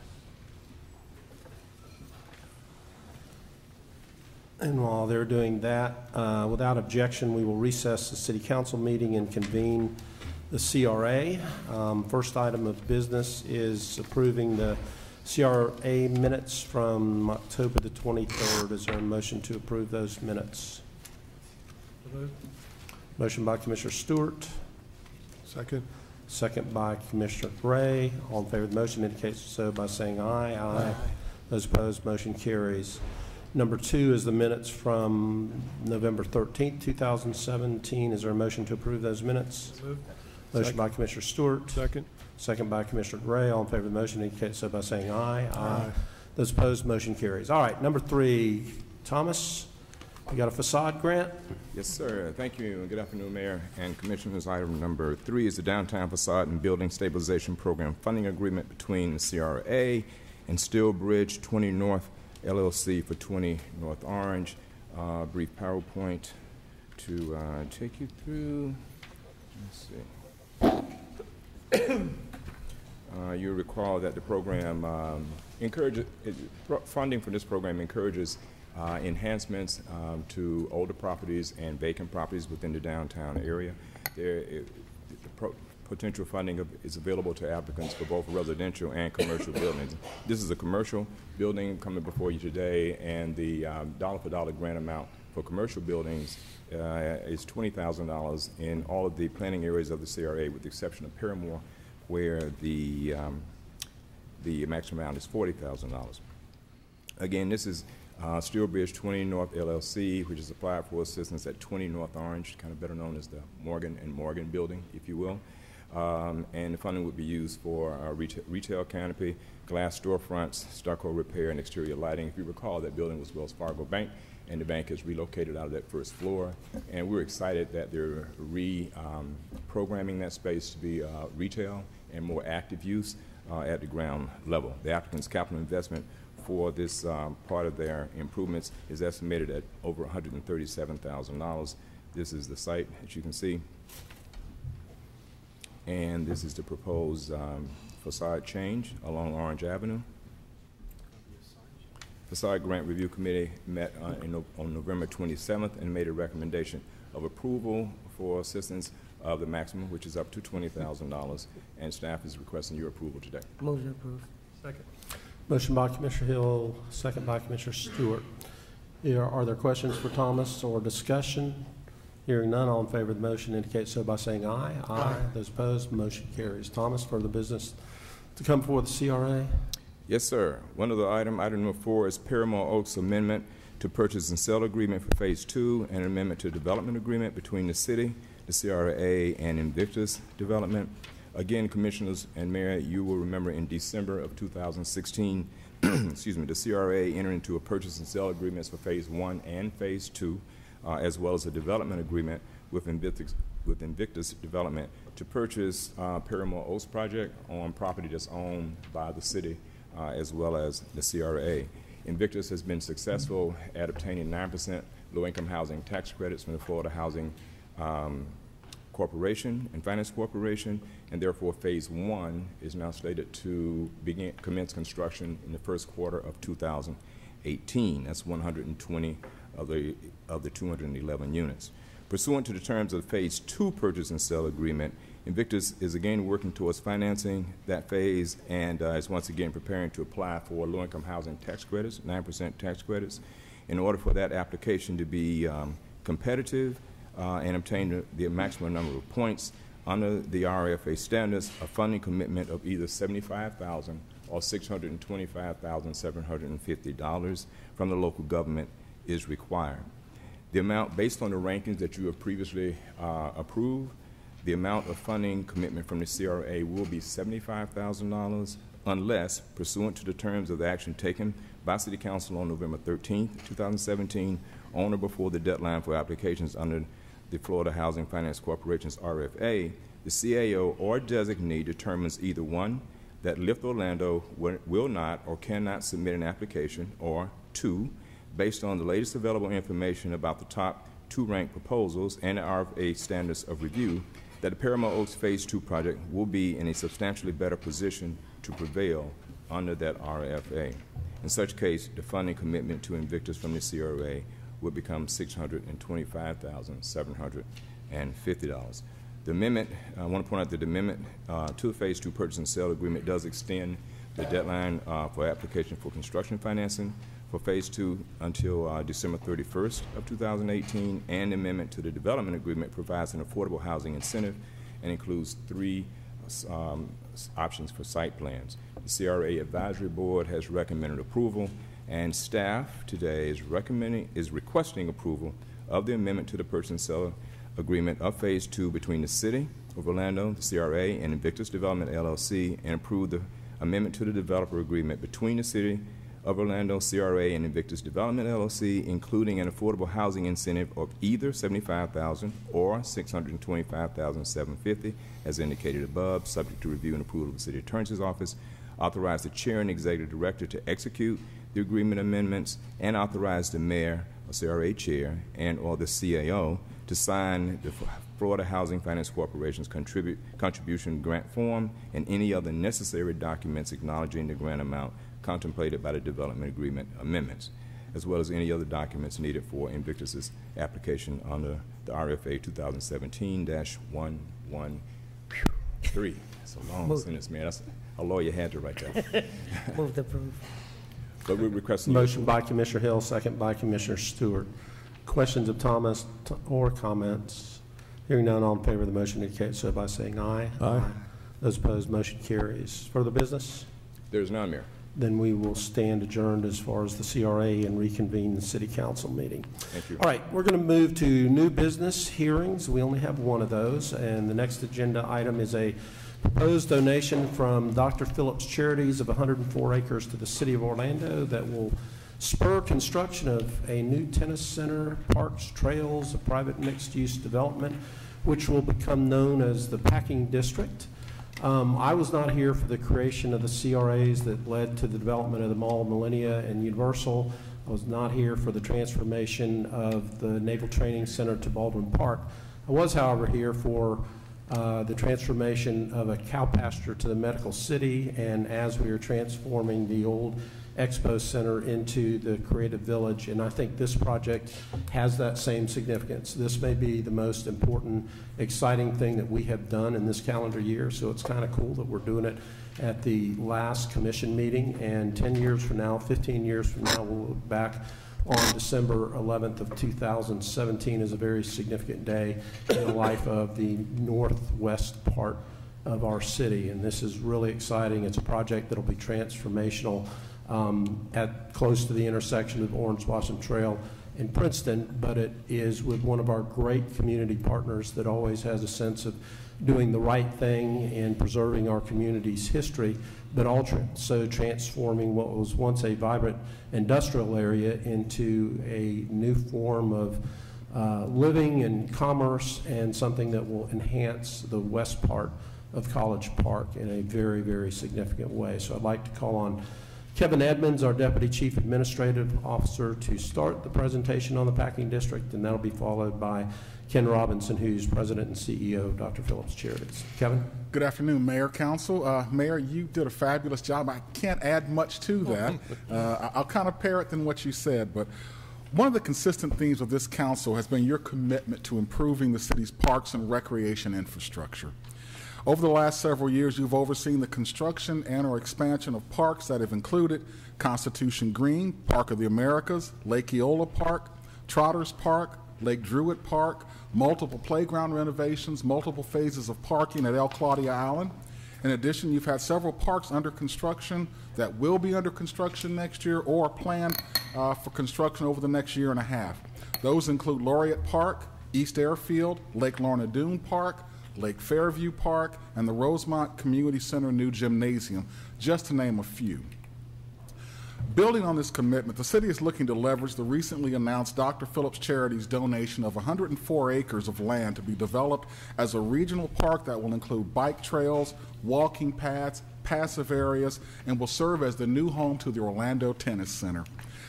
And while they're doing that, without objection, we will recess the City Council meeting and convene the CRA. First item of business is approving the CRA minutes from October the 23rd. Is there a motion to approve those minutes? Motion by Commissioner Stewart. Second. Second by Commissioner Gray. All in favor of the motion indicate so by saying aye. Aye. Those opposed, motion carries. Number 2 is the minutes from November 13th, 2017. Is there a motion to approve those minutes? Motion by Commissioner Stewart. Second. Second by Commissioner Gray. All in favor of the motion indicate so by saying aye. Aye. Those opposed, motion carries. All right, number 3, Thomas, you got a facade grant? Yes, sir. Thank you, and good afternoon, Mayor and Commissioners. Item number 3 is the Downtown Facade and Building Stabilization Program funding agreement between the CRA and Steel Bridge 20 North LLC for 20 North Orange. Brief PowerPoint to take you through. Let's see. You recall that the program funding for this program encourages enhancements to older properties and vacant properties within the downtown area. Potential funding is available to applicants for both residential and commercial buildings. This is a commercial building coming before you today, and the dollar-for-dollar grant amount for commercial buildings is $20,000 in all of the planning areas of the CRA, with the exception of Paramore, where the maximum amount is $40,000. Again, this is Steel Bridge 20 North LLC, which has applied for assistance at 20 North Orange, kind of better known as the Morgan & Morgan building, if you will. And the funding would be used for retail canopy, glass storefronts, stucco repair, and exterior lighting. If you recall, that building was Wells Fargo Bank, and the bank is relocated out of that first floor. And we're excited that they're reprogramming that space to be retail and more active use at the ground level. The applicant's capital investment for this part of their improvements is estimated at over $137,000. This is the site, as you can see. And this is the proposed facade change along Orange Avenue. Facade Grant Review Committee met on November 27th and made a recommendation of approval for assistance of the maximum, which is up to $20,000, and staff is requesting your approval today. Move to approve. Second. Motion by Commissioner Hill, second by Commissioner Stewart. Are there questions for Thomas or discussion? Hearing none, all in favor of the motion indicate so by saying aye. Aye. Those opposed, motion carries. Thomas, for the business to come before the CRA. Yes, sir. One of the item number 4 is Paramore Oaks Amendment to Purchase and Sell Agreement for Phase 2 and an amendment to Development Agreement between the City, the CRA, and Invictus Development. Again, Commissioners and Mayor, you will remember in December of 2016, excuse me, the CRA entered into a purchase and sale agreements for Phase 1 and Phase 2, as well as a development agreement with Invictus Development to purchase Paramore Oaks project on property that's owned by the City, as well as the CRA. Invictus has been successful at obtaining 9% low-income housing tax credits from the Florida Housing Corporation and Finance Corporation, and therefore Phase 1 is now slated to commence construction in the first quarter of 2018. That's 120 of the 211 units. Pursuant to the terms of the Phase 2 purchase and sale agreement, Invictus is again working towards financing that phase and is once again preparing to apply for low-income housing tax credits, 9% tax credits. In order for that application to be competitive and obtain the maximum number of points under the RFA standards. A funding commitment of either $75,000 or $625,750 from the local government is required. The amount, based on the rankings that you have previously approved, the amount of funding commitment from the CRA will be $75,000 unless, pursuant to the terms of the action taken by City Council on November 13, 2017, on or before the deadline for applications under the Florida Housing Finance Corporation's RFA, the CAO or designee determines either one, that Lift Orlando will not or cannot submit an application, or two, based on the latest available information about the top 2 ranked proposals and the RFA standards of review, that the Paramore Oaks Phase 2 project will be in a substantially better position to prevail under that RFA. In such case, the funding commitment to Invictus from the CRA would become $625,750. The amendment, I want to point out that the amendment to the Phase 2 purchase and sale agreement does extend the deadline for application for construction financing for Phase 2 until December 31st of 2018, and the amendment to the development agreement provides an affordable housing incentive and includes 3 options for site plans. The CRA Advisory Board has recommended approval, and staff today is requesting approval of the amendment to the purchase and sale agreement of Phase 2 between the City of Orlando, the CRA, and Invictus Development, LLC, and approve the amendment to the developer agreement between the City of Orlando, CRA, and Invictus Development, LLC, including an affordable housing incentive of either $75,000 or $625,750, as indicated above, subject to review and approval of the City Attorney's Office. Authorize the Chair and Executive Director to execute the agreement amendments, and authorize the Mayor or CRA Chair and or the CAO to sign the Florida Housing Finance Corporation's contribution grant form and any other necessary documents acknowledging the grant amount contemplated by the development agreement amendments, as well as any other documents needed for Invictus's application under the RFA 2017-113. That's a long sentence, man. That's a lawyer had to write that. Move the approve. But we request Motion by Commissioner Hill, second by Commissioner Stewart. Questions of Thomas or comments? Hearing none, all in favor of the motion indicate so by saying aye. Aye. Those opposed, motion carries. Further business? There is none, Mayor. Then we will stand adjourned as far as the CRA and reconvene the City Council meeting. Thank you. All right, we're going to move to new business hearings. We only have one of those, and the next agenda item is a proposed donation from Dr. Phillips Charities of 104 acres to the City of Orlando that will spur construction of a new tennis center, parks, trails, a private mixed-use development, which will become known as the Packing District. I was not here for the creation of the CRAs that led to the development of the Mall, Millennia, and Universal. I was not here for the transformation of the Naval Training Center to Baldwin Park. I was, however, here for the transformation of a cow pasture to the Medical City, and as we are transforming the old Expo Center into the Creative Village, and I think this project has that same significance. This may be the most important, exciting thing that we have done in this calendar year, so it's kind of cool that we're doing it at the last commission meeting, and 10 years from now, 15 years from now, we'll look back on December 11th of 2017 as a very significant day in the life of the northwest part of our city, and this is really exciting. It's a project that will be transformational at close to the intersection of Orange Blossom Trail in Princeton, but it is with one of our great community partners that always has a sense of doing the right thing and preserving our community's history, but also transforming what was once a vibrant industrial area into a new form of living and commerce, and something that will enhance the west part of College Park in a very, very significant way. So I'd like to call on Kevin Edmonds, our Deputy Chief Administrative Officer, to start the presentation on the Packing District, and that'll be followed by Ken Robinson, who's President and CEO of Dr. Phillips Charities. Kevin? Good afternoon, Mayor, Council. Mayor, you did a fabulous job. I can't add much to that. I'll kind of parrot than what you said, but one of the consistent themes of this council has been your commitment to improving the city's parks and recreation infrastructure. Over the last several years, you've overseen the construction and or expansion of parks that have included Constitution Green, Park of the Americas, Lake Eola Park, Trotters Park, Lake Druid Park, multiple playground renovations, multiple phases of parking at El Claudia Island. In addition, you've had several parks under construction that will be under construction next year or planned for construction over the next year and a half. Those include Laureate Park, East Airfield, Lake Lorna Dune Park, Lake Fairview Park, and the Rosemont Community Center new gymnasium, just to name a few. Building on this commitment, the city is looking to leverage the recently announced Dr. Phillips Charities donation of 104 acres of land to be developed as a regional park that will include bike trails, walking paths, passive areas, and will serve as the new home to the Orlando Tennis Center.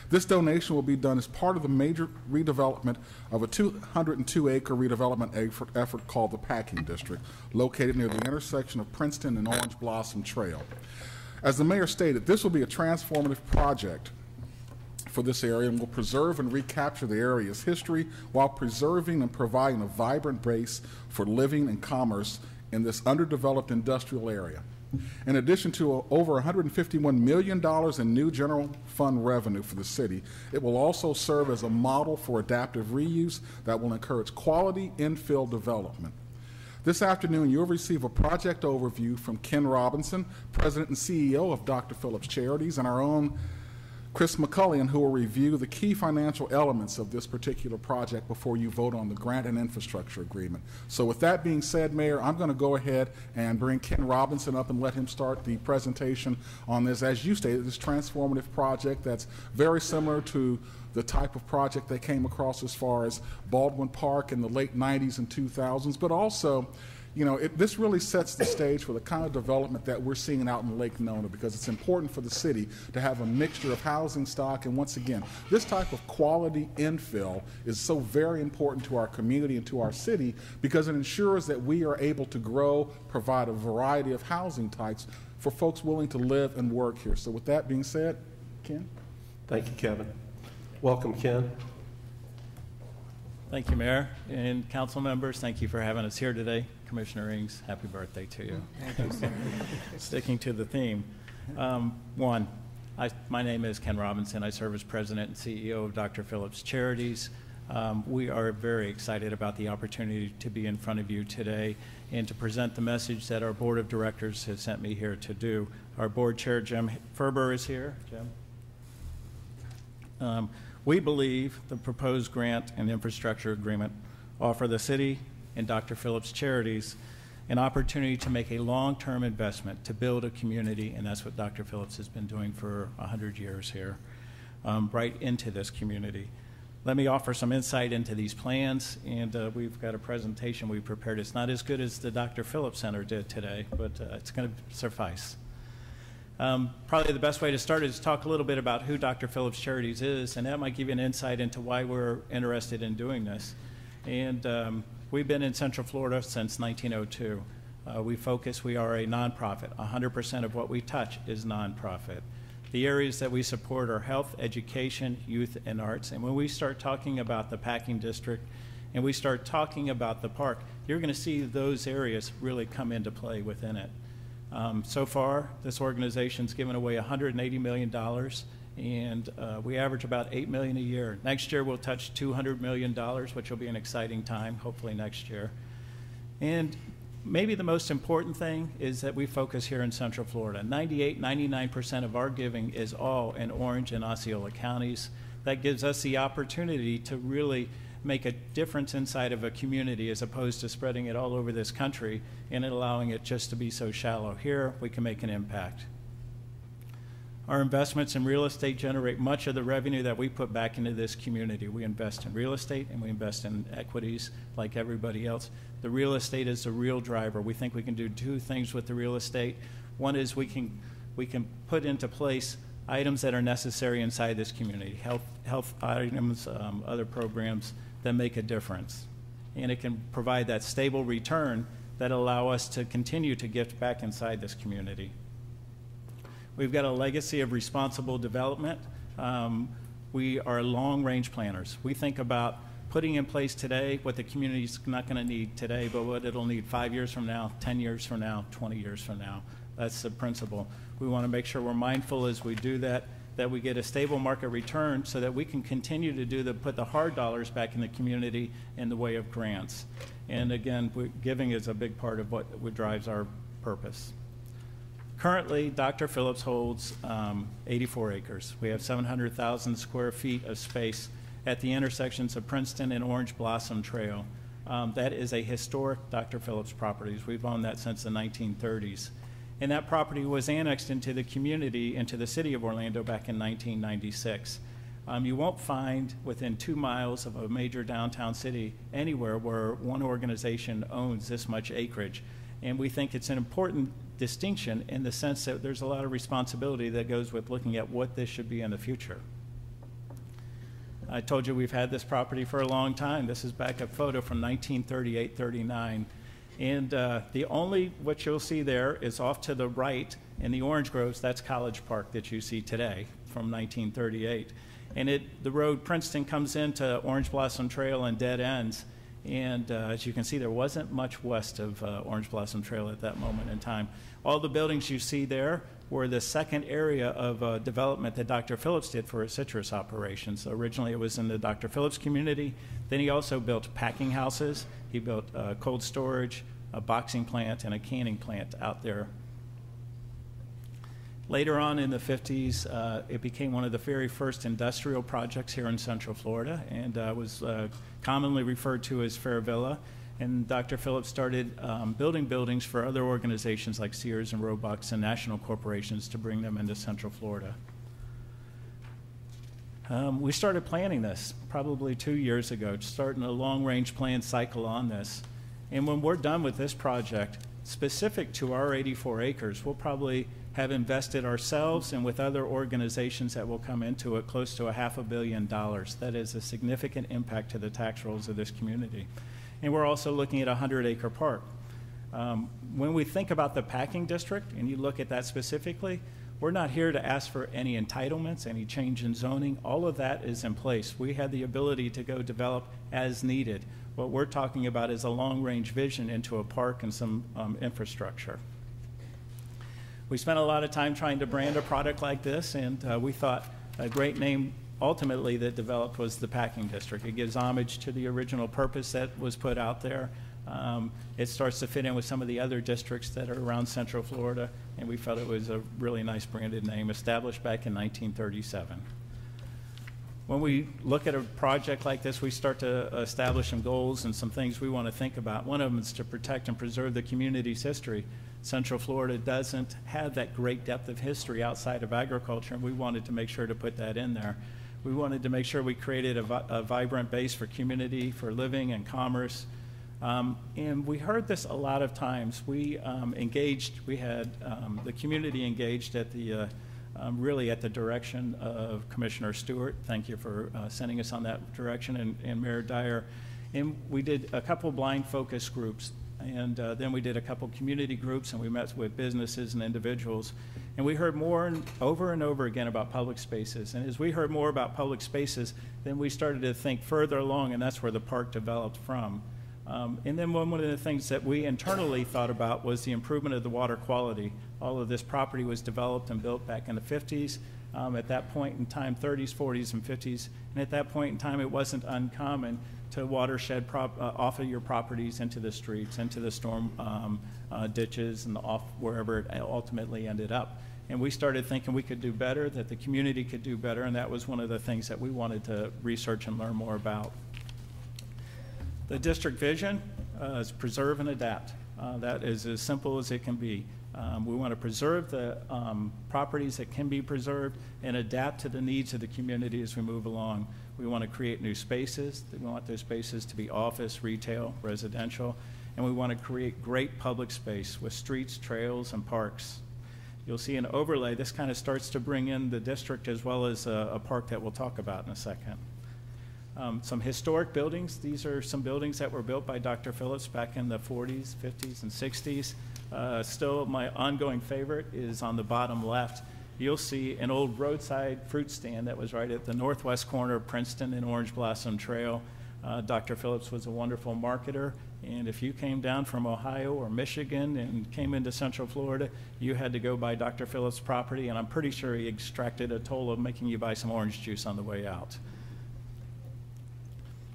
This donation will be done as part of the major redevelopment of a 202-acre redevelopment effort called the Packing District, located near the intersection of Princeton and Orange Blossom Trail. As the mayor stated, this will be a transformative project for this area and will preserve and recapture the area's history while preserving and providing a vibrant base for living and commerce in this underdeveloped industrial area. In addition to over $151 million in new general fund revenue for the city, it will also serve as a model for adaptive reuse that will encourage quality infill development. This afternoon, you'll receive a project overview from Ken Robinson, President and CEO of Dr. Phillips Charities, and our own Chris McCullion, who will review the key financial elements of this particular project before you vote on the grant and infrastructure agreement. So with that being said, Mayor, I'm going to go ahead and bring Ken Robinson up and let him start the presentation on this, as you stated, this transformative project that's very similar to the type of project they came across as far as Baldwin Park in the late 90s and 2000s, but also, you know, this really sets the stage for the kind of development that we're seeing out in Lake Nona, because it's important for the city to have a mixture of housing stock. And once again, this type of quality infill is so very important to our community and to our city, because it ensures that we are able to grow, provide a variety of housing types for folks willing to live and work here. So with that being said, Ken? Thank you, Kevin. Welcome, Ken. Thank you, Mayor and council members. Thank you for having us here today. Commissioner Ings, happy birthday to you. Thank you, sir. Sticking to the theme. My name is Ken Robinson. I serve as President and CEO of Dr. Phillips Charities. We are very excited about the opportunity to be in front of you today and to present the message that our Board of Directors has sent me here to do. Our Board Chair, Jim Ferber, is here. Jim? We believe the proposed grant and infrastructure agreement offer the city and Dr. Phillips Charities an opportunity to make a long-term investment to build a community, and that's what Dr. Phillips has been doing for 100 years here, right into this community. Let me offer some insight into these plans, and we've got a presentation we prepared. It's not as good as the Dr. Phillips Center did today, but it's going to suffice. Probably the best way to start is to talk a little bit about who Dr. Phillips Charities is, and that might give you an insight into why we're interested in doing this. And we've been in Central Florida since 1902. We are a nonprofit. 100% of what we touch is nonprofit. The areas that we support are health, education, youth, and arts. And when we start talking about the Packing District and we start talking about the park, you're going to see those areas really come into play within it. So far, this organization's given away $180 million, and we average about $8 million a year. Next year, we'll touch $200 million, which will be an exciting time, hopefully next year. And maybe the most important thing is that we focus here in Central Florida. 99% of our giving is all in Orange and Osceola counties. That gives us the opportunity to really make a difference inside of a community as opposed to spreading it all over this country and allowing it just to be so shallow. Here, we can make an impact. Our investments in real estate generate much of the revenue that we put back into this community. We invest in real estate and we invest in equities like everybody else. The real estate is the real driver. We think we can do two things with the real estate. One is we can put into place items that are necessary inside this community, health items, other programs that make a difference. And it can provide that stable return that allow us to continue to gift back inside this community. We've got a legacy of responsible development. We are long-range planners. We think about putting in place today what the community's not going to need today, but what it'll need 5 years from now, 10 years from now, 20 years from now. That's the principle. We want to make sure we're mindful as we do that that we get a stable market return so that we can continue to put the hard dollars back in the community in the way of grants. And again, giving is a big part of what drives our purpose. Currently, Dr. Phillips holds 84 acres. We have 700,000 square feet of space at the intersections of Princeton and Orange Blossom Trail. That is a historic Dr. Phillips properties. We've owned that since the 1930s. And that property was annexed into the community, into the city of Orlando back in 1996. You won't find within 2 miles of a major downtown city anywhere where one organization owns this much acreage. And we think it's an important distinction in the sense that there's a lot of responsibility that goes with looking at what this should be in the future. I told you we've had this property for a long time. This is back a photo from 1938-39. And what you'll see there is off to the right in the orange groves, that's College Park that you see today from 1938. And the road Princeton comes into Orange Blossom Trail and dead ends. And as you can see, there wasn't much west of Orange Blossom Trail at that moment in time. All the buildings you see there were the second area of development that Dr. Phillips did for his citrus operations. Originally, it was in the Dr. Phillips community. Then he also built packing houses. He built cold storage, a boxing plant, and a canning plant out there. Later on in the 50s, it became one of the very first industrial projects here in Central Florida and was commonly referred to as Fair Villa. And Dr. Phillips started building buildings for other organizations like Sears and Roebuck and national corporations to bring them into Central Florida. We started planning this probably 2 years ago, starting a long-range plan cycle on this. And when we're done with this project, specific to our 84 acres, we'll probably have invested ourselves and with other organizations that will come into it close to $500 million. That is a significant impact to the tax rolls of this community. And we're also looking at a 100-acre park. When we think about the packing district, and you look at that specifically, we're not here to ask for any entitlements, any change in zoning. All of that is in place. We have the ability to go develop as needed. What we're talking about is a long-range vision into a park and some infrastructure. We spent a lot of time trying to brand a product like this, and we thought a great name ultimately that developed was the packing district. It gives homage to the original purpose that was put out there. It starts to fit in with some of the other districts that are around Central Florida, and we felt it was a really nice branded name, established back in 1937. When we look at a project like this, we start to establish some goals and some things we want to think about. One of them is to protect and preserve the community's history. Central Florida doesn't have that great depth of history outside of agriculture, and we wanted to make sure to put that in there. We wanted to make sure we created a vibrant base for community, for living and commerce. And we heard this a lot of times. We had the community engaged at the really at the direction of Commissioner Stewart. Thank you for sending us on that direction, and Mayor Dyer. And we did a couple blind focus groups, and then we did a couple community groups, and we met with businesses and individuals. And we heard more and over again about public spaces. And as we heard more about public spaces, then we started to think further along, and that's where the park developed from. And then one of the things that we internally thought about was the improvement of the water quality. All of this property was developed and built back in the 50s. At that point in time, 30s, 40s, and 50s. And at that point in time, it wasn't uncommon to watershed off of your properties into the streets, into the storm ditches, and off wherever it ultimately ended up. And we started thinking we could do better, that the community could do better, and that was one of the things that we wanted to research and learn more about. The district vision is preserve and adapt. That is as simple as it can be. We want to preserve the properties that can be preserved and adapt to the needs of the community as we move along. We want to create new spaces. We want those spaces to be office, retail, residential, and we want to create great public space with streets, trails, and parks. You'll see an overlay. This kind of starts to bring in the district as well as a park that we'll talk about in a second. Some historic buildings. These are some buildings that were built by Dr. Phillips back in the 40s, 50s, and 60s. Still, my ongoing favorite is on the bottom left. You'll see an old roadside fruit stand that was right at the northwest corner of Princeton and Orange Blossom Trail. Dr. Phillips was a wonderful marketer, and if you came down from Ohio or Michigan and came into Central Florida, you had to go by Dr. Phillips' property, and I'm pretty sure he extracted a toll of making you buy some orange juice on the way out.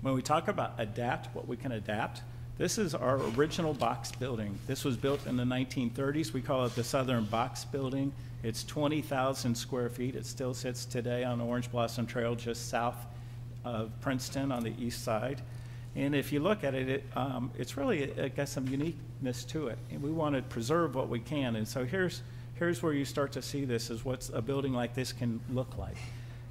When we talk about adapt, what we can adapt, this is our original box building. This was built in the 1930s. We call it the Southern Box Building. It's 20,000 square feet. It still sits today on Orange Blossom Trail just south of Princeton on the east side. And if you look at it, it's really got some uniqueness to it. And we want to preserve what we can. And so here's where you start to see this, is what a building like this can look like.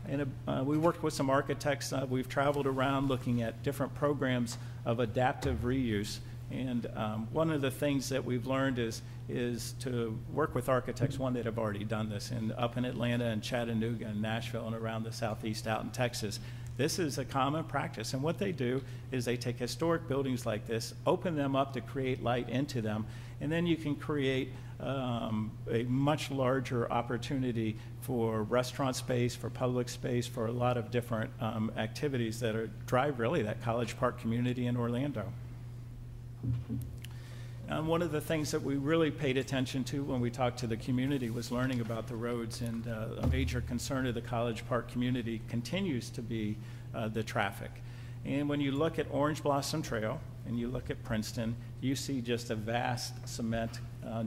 And we worked with some architects. We've traveled around looking at different programs of adaptive reuse. And one of the things that we've learned is to work with architects, one that have already done this, and up in Atlanta and Chattanooga and Nashville and around the Southeast out in Texas. This is a common practice, and what they do is they take historic buildings like this, open them up to create light into them, and then you can create a much larger opportunity for restaurant space, for public space, for a lot of different activities that drive really that College Park community in Orlando. One of the things that we really paid attention to when we talked to the community was learning about the roads, and a major concern of the College Park community continues to be the traffic. And when you look at Orange Blossom Trail and you look at Princeton, you see just a vast cement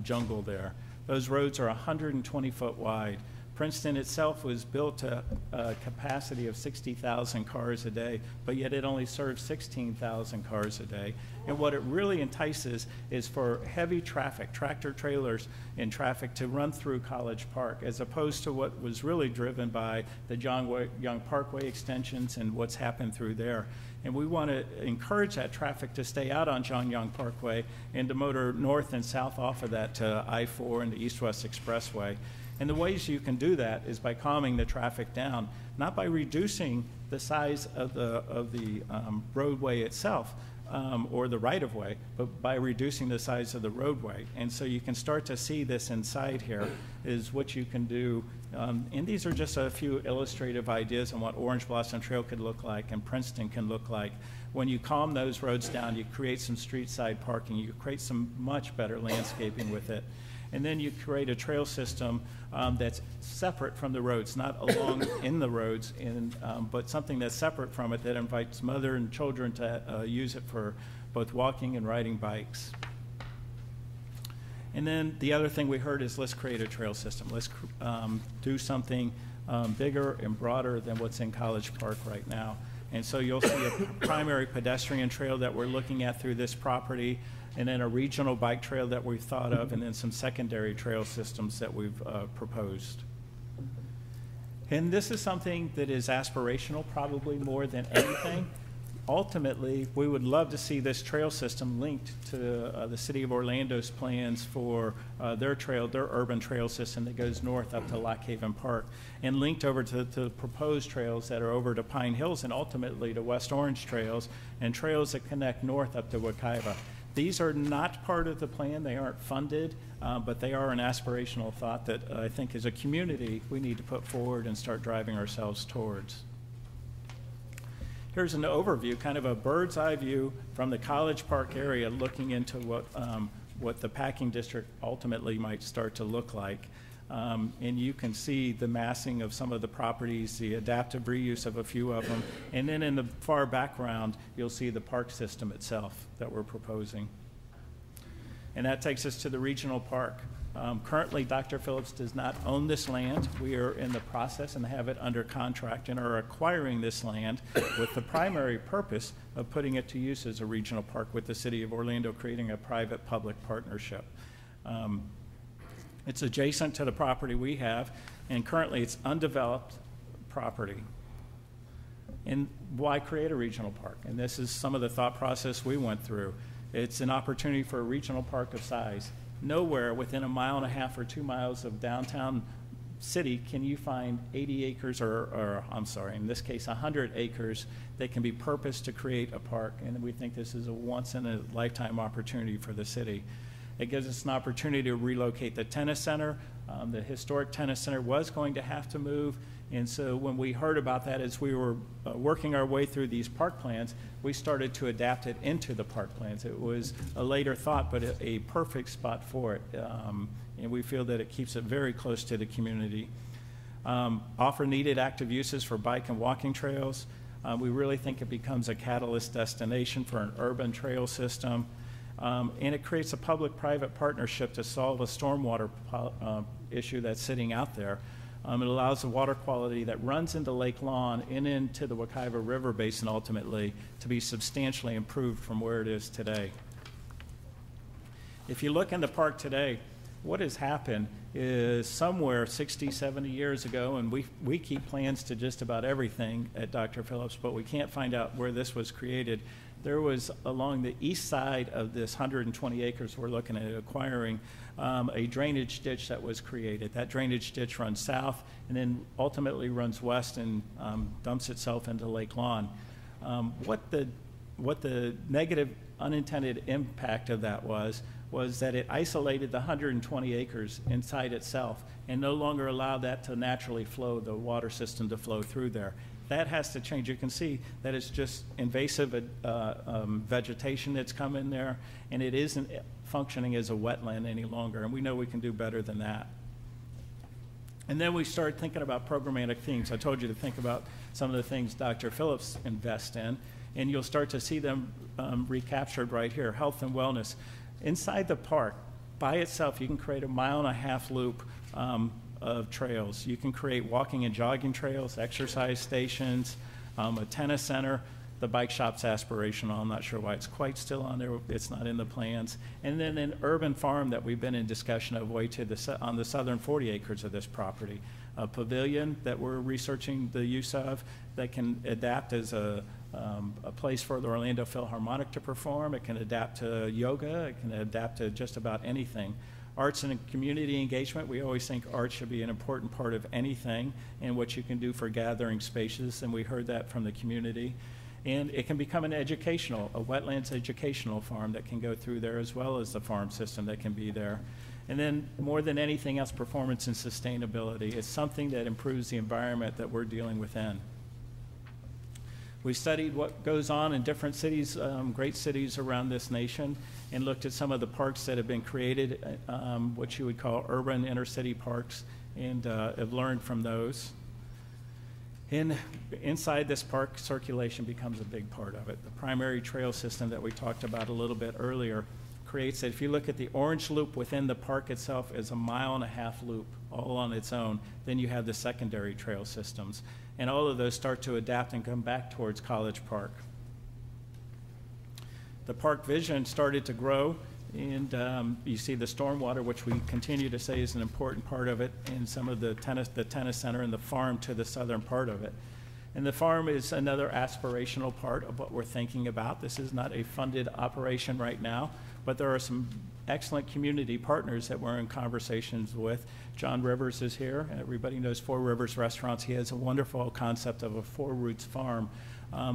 jungle there. Those roads are 120 foot wide. Princeton itself was built to a capacity of 60,000 cars a day, but yet it only serves 16,000 cars a day. And what it really entices is for heavy traffic, tractor trailers and traffic to run through College Park, as opposed to what was really driven by the John Young Parkway extensions and what's happened through there. And we want to encourage that traffic to stay out on John Young Parkway and to motor north and south off of that to I-4 and the East-West Expressway. And the ways you can do that is by calming the traffic down, not by reducing the size of the roadway itself or the right-of-way, but by reducing the size of the roadway. And so you can start to see this inside here is what you can do. And these are just a few illustrative ideas on what Orange Blossom Trail could look like and Princeton can look like. When you calm those roads down, you create some street side parking, you create some much better landscaping with it. And then you create a trail system that's separate from the roads, not along in the roads, but something that's separate from it that invites mother and children to use it for both walking and riding bikes. And then the other thing we heard is let's create a trail system. Let's do something bigger and broader than what's in College Park right now. And so you'll see a primary pedestrian trail that we're looking at through this property, and then a regional bike trail that we've thought of, and then some secondary trail systems that we've proposed. And this is something that is aspirational, probably more than anything. Ultimately, we would love to see this trail system linked to the City of Orlando's plans for their urban trail system that goes north up to Lock Haven Park, and linked over to the proposed trails that are over to Pine Hills and ultimately to West Orange trails, and trails that connect north up to Wekiva. These are not part of the plan. They aren't funded, but they are an aspirational thought that I think as a community we need to put forward and start driving ourselves towards. Here's an overview, kind of a bird's eye view from the College Park area, looking into what the packing district ultimately might start to look like. And you can see the massing of some of the properties, the adaptive reuse of a few of them, and then in the far background, you'll see the park system itself that we're proposing. And that takes us to the regional park. Currently, Dr. Phillips does not own this land. We are in the process and have it under contract and are acquiring this land with the primary purpose of putting it to use as a regional park with the City of Orlando, creating a private-public partnership. It's adjacent to the property we have, and currently it's undeveloped property. And why create a regional park? And this is some of the thought process we went through. It's an opportunity for a regional park of size. Nowhere within 1.5 miles or 2 miles of downtown city can you find 80 acres or I'm sorry, in this case 100 acres that can be purposed to create a park. And we think this is a once-in-a-lifetime opportunity for the city. It gives us an opportunity to relocate the tennis center. The historic tennis center was going to have to move And so when we heard about that, as we were working our way through these park plans, we started to adapt it into the park plans. It was a later thought, but a perfect spot for it. And we feel that it keeps it very close to the community. Offer needed active uses for bike and walking trails. We really think it becomes a catalyst destination for an urban trail system. And it creates a public-private partnership to solve a stormwater issue that's sitting out there. It allows the water quality that runs into Lake Lawn and into the Wekiva River Basin ultimately to be substantially improved from where it is today. If you look in the park today, what has happened is somewhere 60, 70 years ago, and we keep plans to just about everything at Dr. Phillips, but we can't find out where this was created. There was along the east side of this 120 acres we're looking at acquiring a drainage ditch that was created. That drainage ditch runs south and then ultimately runs west and dumps itself into Lake Lawn. What the negative unintended impact of that was that it isolated the 120 acres inside itself and no longer allowed that to naturally flow, the water system to flow through there. That has to change. You can see that it's just invasive vegetation that's come in there, and it isn't functioning as a wetland any longer, and we know we can do better than that. And then we started thinking about programmatic themes. I told you to think about some of the things Dr. Phillips invests in, and you'll start to see them recaptured right here. Health and wellness. Inside the park, by itself, you can create a 1.5 mile loop of trails. You can create walking and jogging trails, exercise stations, a tennis center. The bike shop's aspirational. I'm not sure why it's quite still on there. It's not in the plans. And then an urban farm that we've been in discussion of way to on the southern 40 acres of this property. A pavilion that we're researching the use of that can adapt as a place for the Orlando Philharmonic to perform. It can adapt to yoga. It can adapt to just about anything. Arts and community engagement, we always think art should be an important part of anything and what you can do for gathering spaces, and we heard that from the community. And it can become a wetlands educational farm that can go through there, as well as the farm system that can be there. And then more than anything else, performance and sustainability. It's something that improves the environment that we're dealing within. We studied what goes on in different cities, great cities around this nation, and looked at some of the parks that have been created, what you would call urban inner city parks, and have learned from those. And inside this park, circulation becomes a big part of it. The primary trail system that we talked about a little bit earlier creates, if you look at the orange loop within the park itself as a 1.5 mile loop all on its own, then you have the secondary trail systems. And all of those start to adapt and come back towards College Park. The park vision started to grow, and you see the stormwater, which we continue to say is an important part of it, and some of the tennis center and the farm to the southern part of it. And the farm is another aspirational part of what we're thinking about. This is not a funded operation right now, but there are some excellent community partners that we're in conversations with. John Rivers is here. Everybody knows Four Rivers Restaurants. He has a wonderful concept of a Four Roots farm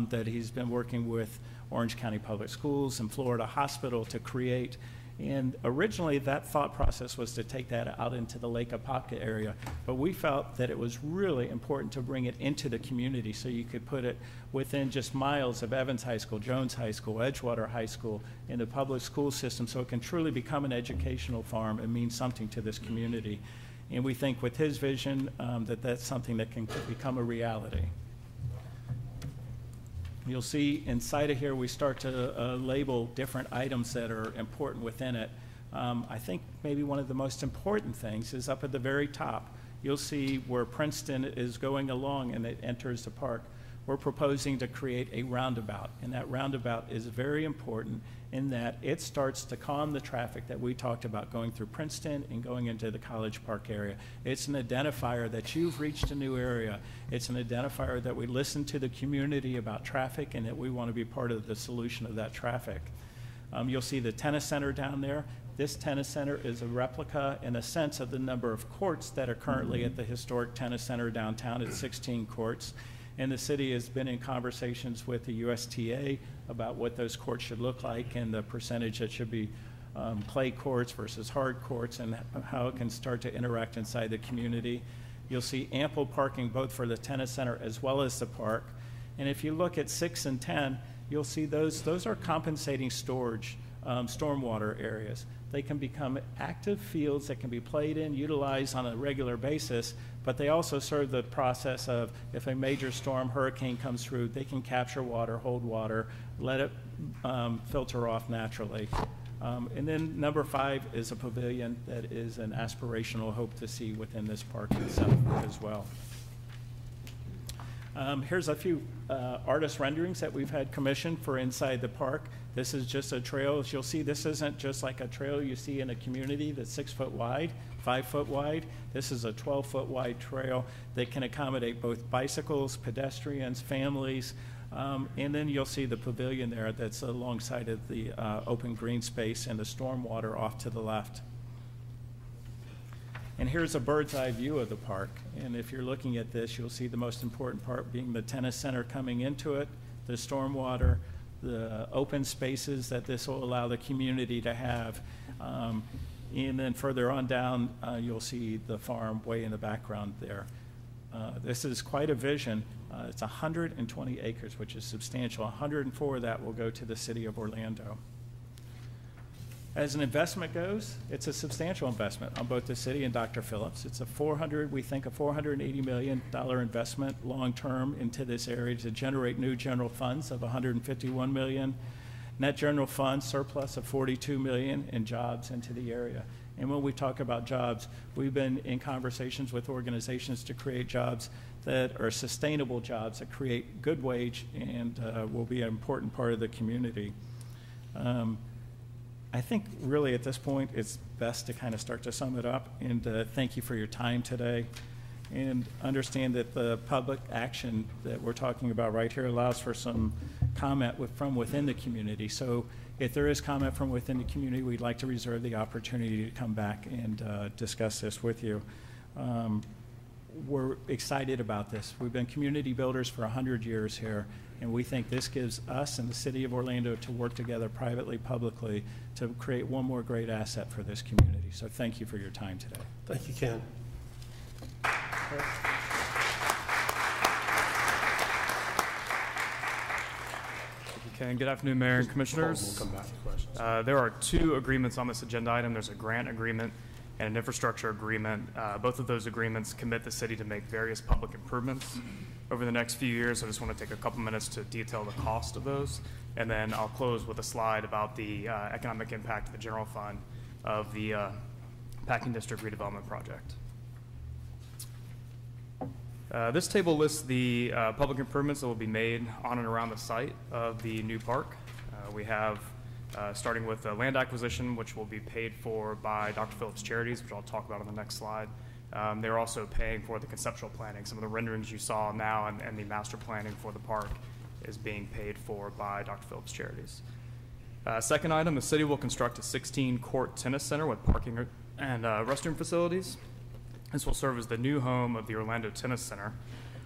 that he's been working with Orange County Public Schools and Florida Hospital to create. And originally that thought process was to take that out into the Lake Apopka area, but we felt that it was really important to bring it into the community so you could put it within just miles of Evans High School, Jones High School, Edgewater High School, in the public school system, so it can truly become an educational farm and mean something to this community. And we think with his vision that that's something that can become a reality. You'll see inside of here we start to label different items that are important within it. I think maybe one of the most important things is up at the very top. You'll see where Princeton is going along and it enters the park. We're proposing to create a roundabout, and that roundabout is very important in that it starts to calm the traffic that we talked about going through Princeton and going into the College Park area. It's an identifier that you've reached a new area. It's an identifier that we listen to the community about traffic and that we want to be part of the solution of that traffic. You'll see the tennis center down there. This tennis center is a replica, in a sense, of the number of courts that are currently at the historic tennis center downtown. It's 16 courts. And the city has been in conversations with the USTA about what those courts should look like and the percentage that should be clay courts versus hard courts and how it can start to interact inside the community. You'll see ample parking both for the tennis center as well as the park. And if you look at 6 and 10, you'll see those are compensating storage, stormwater areas. They can become active fields that can be played in, utilized on a regular basis, but they also serve the process of if a major storm, hurricane comes through, they can capture water, hold water, let it filter off naturally. And then number 5 is a pavilion that is an aspirational hope to see within this park itself as well. Here's a few artist renderings that we've had commissioned for inside the park. This is just a trail. As you'll see, this isn't just like a trail you see in a community that's 6 foot wide, 5 foot wide. This is a 12-foot wide trail that can accommodate both bicycles, pedestrians, families, and then you'll see the pavilion there that's alongside of the open green space and the stormwater off to the left. And here's a bird's eye view of the park. And if you're looking at this, you'll see the most important part being the tennis center coming into it, the stormwater, the open spaces that this will allow the community to have. And then further on down, you'll see the farm way in the background there. This is quite a vision. It's 120 acres, which is substantial. 104 of that will go to the city of Orlando. As an investment goes, it's a substantial investment on both the city and Dr. Phillips. It's we think a $480 million investment long-term into this area to generate new general funds of $151 million, net general fund surplus of $42 million, and jobs into the area. And when we talk about jobs, we've been in conversations with organizations to create jobs that are sustainable jobs that create good wage and will be an important part of the community. I think really at this point it's best to kind of start to sum it up and thank you for your time today and understand that the public action that we're talking about right here allows for some comment from within the community. So if there is comment from within the community, we'd like to reserve the opportunity to come back and discuss this with you. We're excited about this. We've been community builders for 100 years here, and we think this gives us and the city of Orlando to work together privately, publicly, to create one more great asset for this community. So thank you for your time today. Thank you, Ken. Ken. Good afternoon, Mayor and Commissioners. We'll come back to questions. There are 2 agreements on this agenda item. There's a grant agreement and an infrastructure agreement. Both of those agreements commit the city to make various public improvements over the next few years. I just want to take a couple minutes to detail the cost of those, and then I'll close with a slide about the economic impact of the general fund of the Packing District Redevelopment Project. This table lists the public improvements that will be made on and around the site of the new park. We have starting with the land acquisition, which will be paid for by Dr. Phillips Charities, which I'll talk about on the next slide. They're also paying for the conceptual planning. Some of the renderings you saw now and the master planning for the park is being paid for by Dr. Phillips Charities. Second item, the city will construct a 16-court tennis center with parking and restroom facilities. This will serve as the new home of the Orlando Tennis Center,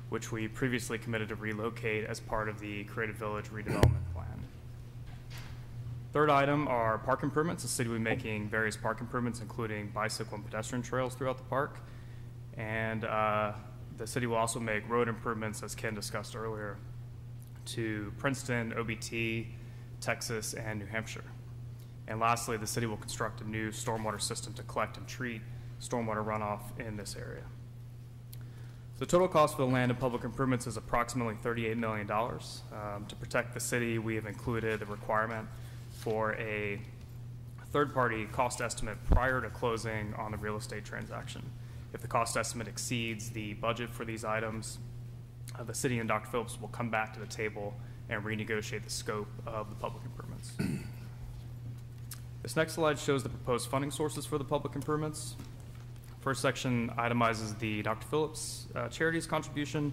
which we previously committed to relocate as part of the Creative Village redevelopment plan. Third item are park improvements. The city will be making various park improvements, including bicycle and pedestrian trails throughout the park. And the city will also make road improvements, as Ken discussed earlier, to Princeton, OBT, Texas, and New Hampshire. And lastly, the city will construct a new stormwater system to collect and treat stormwater runoff in this area. The total cost for the land and public improvements is approximately $38 million. To protect the city, we have included the requirement for a third-party cost estimate prior to closing on the real estate transaction. If the cost estimate exceeds the budget for these items, the city and Dr. Phillips will come back to the table and renegotiate the scope of the public improvements. This next slide shows the proposed funding sources for the public improvements. First section itemizes the Dr. Phillips Charities contribution.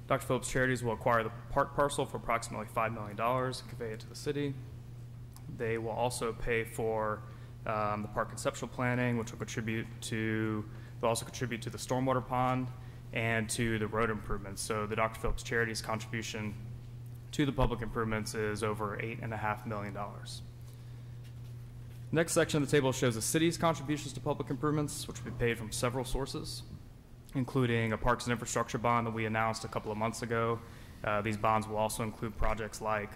Dr. Phillips Charities will acquire the park parcel for approximately $5 million and convey it to the city. They will also pay for the park conceptual planning, which will they'll also contribute to the stormwater pond and to the road improvements. So the Dr. Phillips Charities contribution to the public improvements is over $8.5 million. Next section of the table shows the city's contributions to public improvements, which will be paid from several sources. including a parks and infrastructure bond that we announced a couple of months ago. These bonds will also include projects like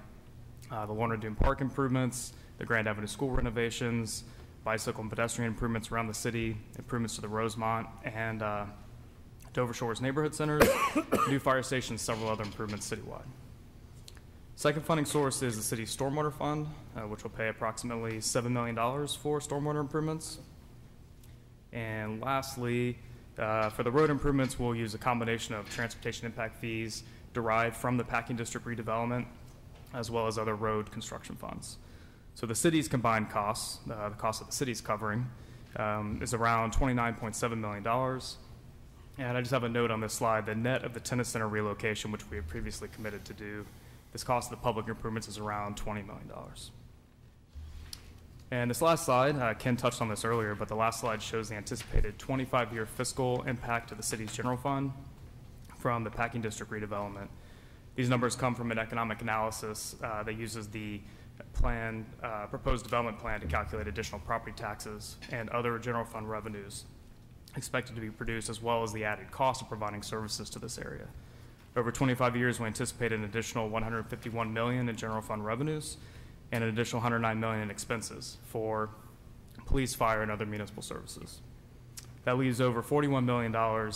the Lorna Doone Park improvements, the Grand Avenue School renovations, bicycle and pedestrian improvements around the city, improvements to the Rosemont and Dover Shores neighborhood centers, new fire stations, several other improvements citywide. Second funding source is the city's stormwater fund, which will pay approximately $7 million for stormwater improvements. And lastly, for the road improvements, we'll use a combination of transportation impact fees derived from the packing district redevelopment, as well as other road construction funds. So the city's combined costs, the cost that the city's covering, is around $29.7 million. And I just have a note on this slide, the net of the tennis center relocation, which we had previously committed to do, this cost of the public improvements is around $20 million. And this last slide, Ken touched on this earlier, but the last slide shows the anticipated 25-year fiscal impact to the city's general fund from the packing district redevelopment. These numbers come from an economic analysis that uses the proposed development plan to calculate additional property taxes and other general fund revenues expected to be produced, as well as the added cost of providing services to this area. Over 25 years, we anticipate an additional $151 million in general fund revenues and an additional $109 million in expenses for police, fire, and other municipal services. That leaves over $41 million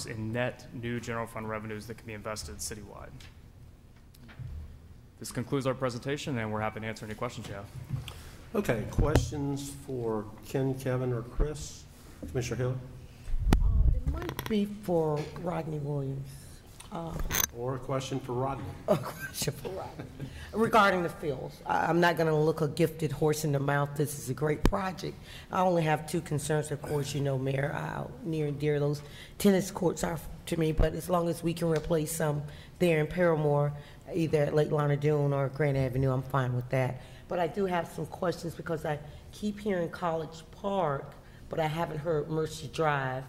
in net new general fund revenues that can be invested citywide. This concludes our presentation, and we're happy to answer any questions you have. Okay, questions for Ken, Kevin, or Chris? Commissioner Hill? It might be for Rodney Williams. Or a question for Rodney. A question for Rodney. Regarding the fields, I'm not going to look a gifted horse in the mouth. This is a great project. I only have two concerns, of course, you know, Mayor, near and dear. Those tennis courts are to me, but as long as we can replace some there in Paramore, either at Lake Lorna Doone or Grand Avenue, I'm fine with that. But I do have some questions because I keep hearing College Park, but I haven't heard Mercy Drive,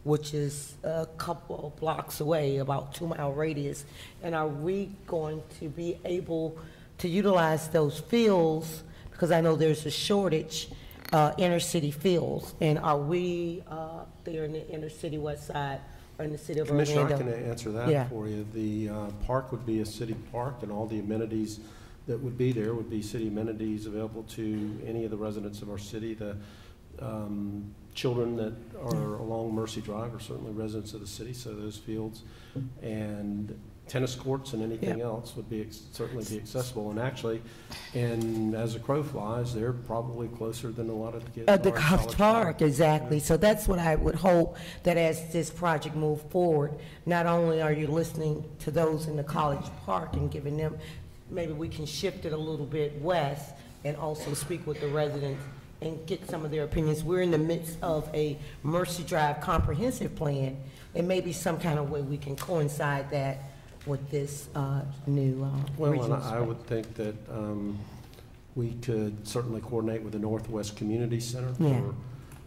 which is a couple of blocks away, about 2-mile radius. And are we going to be able to utilize those fields? Because I know there's a shortage, inner city fields. And are we there in the inner city west side or in the city of Commissioner, Orlando? I can answer that for you. The park would be a city park, and all the amenities that would be there would be city amenities available to any of the residents of our city. The children that are along Mercy Drive are certainly residents of the city, so those fields and tennis courts and anything else would be certainly be accessible. And actually, and as the crow flies, they're probably closer than a lot of the kids. The College Park, exactly. So that's what I would hope, that as this project moves forward, not only are you listening to those in the College Park and giving them, maybe we can shift it a little bit west and also speak with the residents and get some of their opinions. We're in the midst of a Mercy Drive comprehensive plan, and maybe some kind of way we can coincide that with this new well, and I would think that we could certainly coordinate with the Northwest Community Center for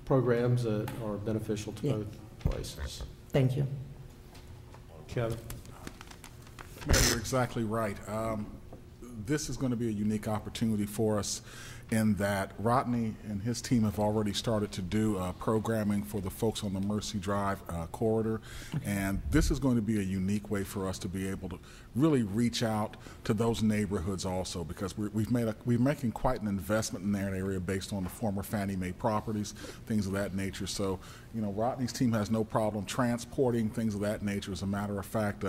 programs that are beneficial to both places. Thank you. Kevin? Mayor, you're exactly right. This is going to be a unique opportunity for us in that Rodney and his team have already started to do programming for the folks on the Mercy Drive corridor. And this is going to be a unique way for us to be able to really reach out to those neighborhoods also, because we're making quite an investment in that area based on the former Fannie Mae properties, things of that nature. So, you know, Rodney's team has no problem transporting things of that nature. As a matter of fact,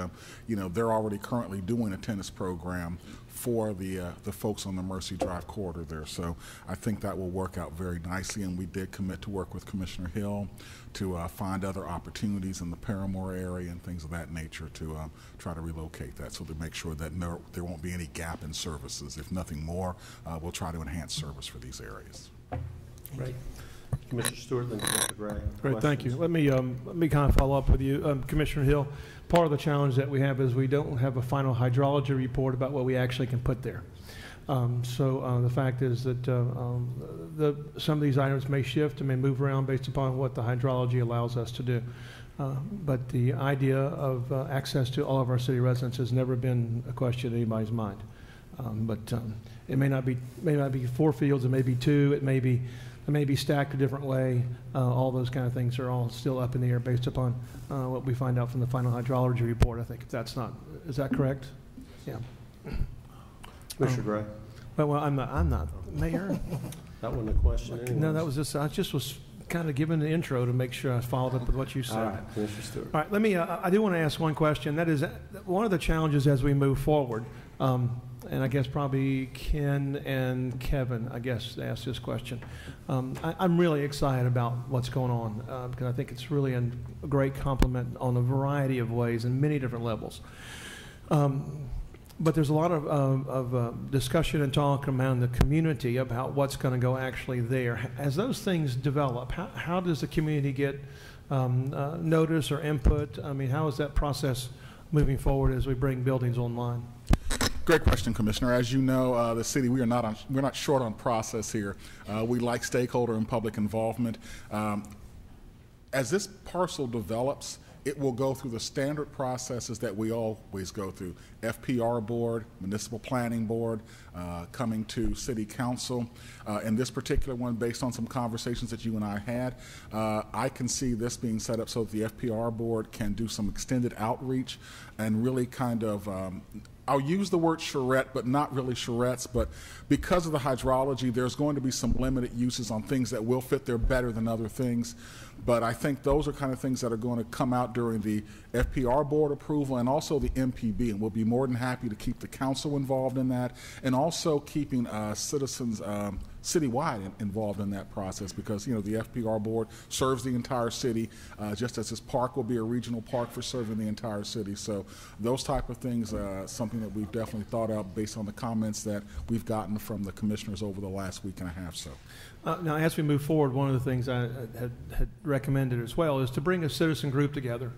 you know, they're already currently doing a tennis program for the folks on the Mercy Drive corridor there. So I think that will work out very nicely, and we did commit to work with Commissioner Hill to find other opportunities in the Paramore area and things of that nature to try to relocate that, so to make sure that there won't be any gap in services. If nothing more, we'll try to enhance service for these areas. Great. Commissioner Stewart, then Commissioner Gray. Great, thank you. Let me kind of follow up with you, Commissioner Hill. Part of the challenge that we have is we don't have a final hydrology report about what we actually can put there. So the fact is that some of these items may shift and may move around based upon what the hydrology allows us to do. But the idea of access to all of our city residents has never been a question in anybody's mind. But it may not be 4 fields, it may be 2, it may be it may be stacked a different way. All those kind of things are all still up in the air based upon what we find out from the final hydrology report. I think if that's not, is that correct? Yeah. Commissioner Gray? Well, I'm not Mayor. That wasn't a question anyway. No, that was just, I just was kind of giving the intro to make sure I followed up with what you said. All right, Commissioner Stewart. All right, let me, I do want to ask one question. That is, one of the challenges as we move forward, and I guess probably Ken and Kevin, I guess, asked this question. I'm really excited about what's going on because I think it's really a great compliment on a variety of ways and many different levels. But there's a lot of discussion and talk around the community about what's going to go actually there. As those things develop, how does the community get notice or input? I mean, how is that process moving forward as we bring buildings online? Great question, Commissioner. As you know, the city, we're not short on process here. We like stakeholder and public involvement. As this parcel develops, it will go through the standard processes that we always go through. FPR board, municipal planning board, coming to city council. In this particular one, based on some conversations that you and I had, I can see this being set up so that the FPR board can do some extended outreach and really kind of, I'll use the word charrette, but not really charrettes, but because of the hydrology, there's going to be some limited uses on things that will fit there better than other things. But I think those are kind of things that are going to come out during the FPR board approval and also the MPB, and we'll be more than happy to keep the council involved in that, and also keeping citizens citywide involved in that process, because the FPR board serves the entire city, just as this park will be a regional park for serving the entire city. So those type of things something that we've definitely thought of based on the comments that we've gotten from the commissioners over the last week and a half. So. Now, as we move forward, one of the things I had recommended as well is to bring a citizen group together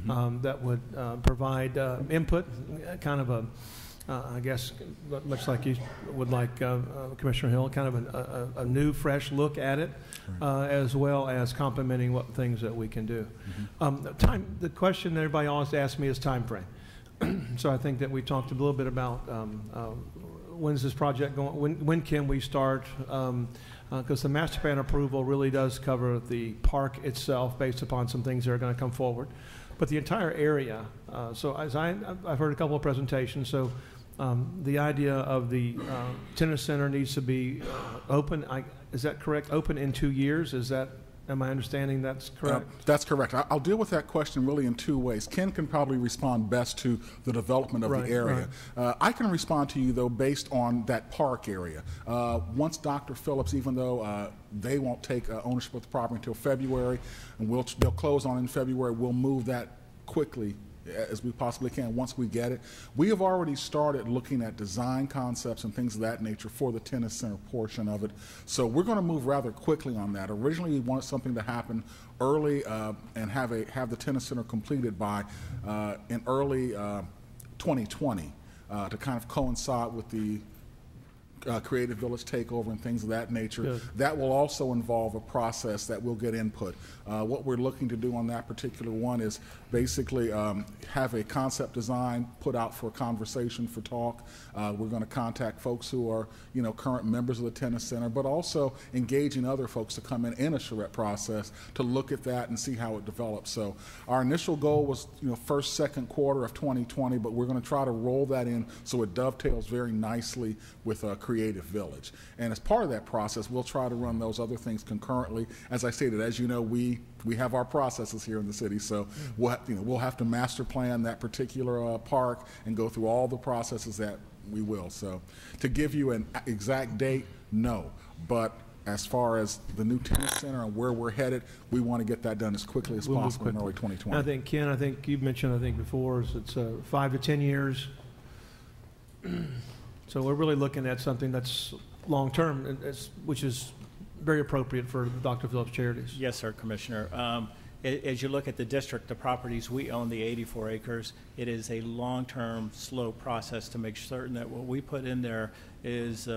that would provide input, kind of a, I guess, much like you would like Commissioner Hill, kind of a new, fresh look at it, as well as complementing what things that we can do. The question that everybody always asks me is time frame. So I think that we talked a little bit about when's this project going, when can we start? Because the master plan approval really does cover the park itself based upon some things that are going to come forward. But the entire area, so as I've heard a couple of presentations, so the idea of the tennis center needs to be open, is that correct? Open in 2 years, am I understanding that's correct? That's correct. I'll deal with that question really in two ways. Ken can probably respond best to the development of the area. Right. I can respond to you, though, based on that park area. Once Dr. Phillips, even though they won't take ownership of the property until February, and they'll close on it in February, we'll move that quickly as we possibly can once we get it. We have already started looking at design concepts and things of that nature for the tennis center portion of it. So we're going to move rather quickly on that. Originally, we wanted something to happen early and have the tennis center completed by in early 2020 to kind of coincide with the Creative Village takeover and things of that nature. Good. That will also involve a process that we'll get input. What we're looking to do on that particular one is basically have a concept design put out for conversation, for talk. We're going to contact folks who are current members of the tennis center, but also engaging other folks to come in a charrette process to look at that and see how it develops. So our initial goal was first, second quarter of 2020, but we're going to try to roll that in so it dovetails very nicely with Creative Village. And as part of that process, we'll try to run those other things concurrently. As I stated, as you know, we have our processes here in the city, so we'll have to master plan that particular park and go through all the processes that we will. So to give you an exact date, no. But as far as the new tennis center and where we're headed, we want to get that done as quickly as possible in early 2020. I think, Ken, you've mentioned, before, it's 5 to 10 years. So we're really looking at something that's long-term, which is very appropriate for Dr. Phillips Charities. Yes, sir, Commissioner. As you look at the district, the properties, we own the 84 acres. It is a long-term, slow process to make certain that what we put in there is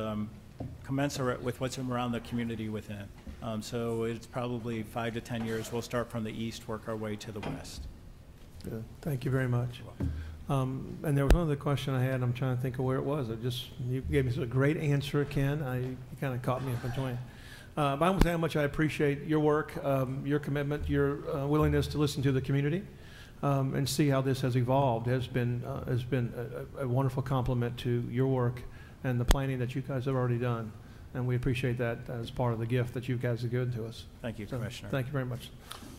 commensurate with what's around the community within. So it's probably 5 to 10 years. We'll start from the east, work our way to the west. Good. Thank you very much. And there was one other question I had. I'm trying to think of where it was. You gave me a great answer, Ken. You kind of caught me up between. But I want to say how much I appreciate your work, your commitment, your willingness to listen to the community, and see how this has evolved. Has been a wonderful compliment to your work and the planning that you guys have already done. And we appreciate that as part of the gift that you guys have given to us. Thank you, Commissioner. Thank you very much.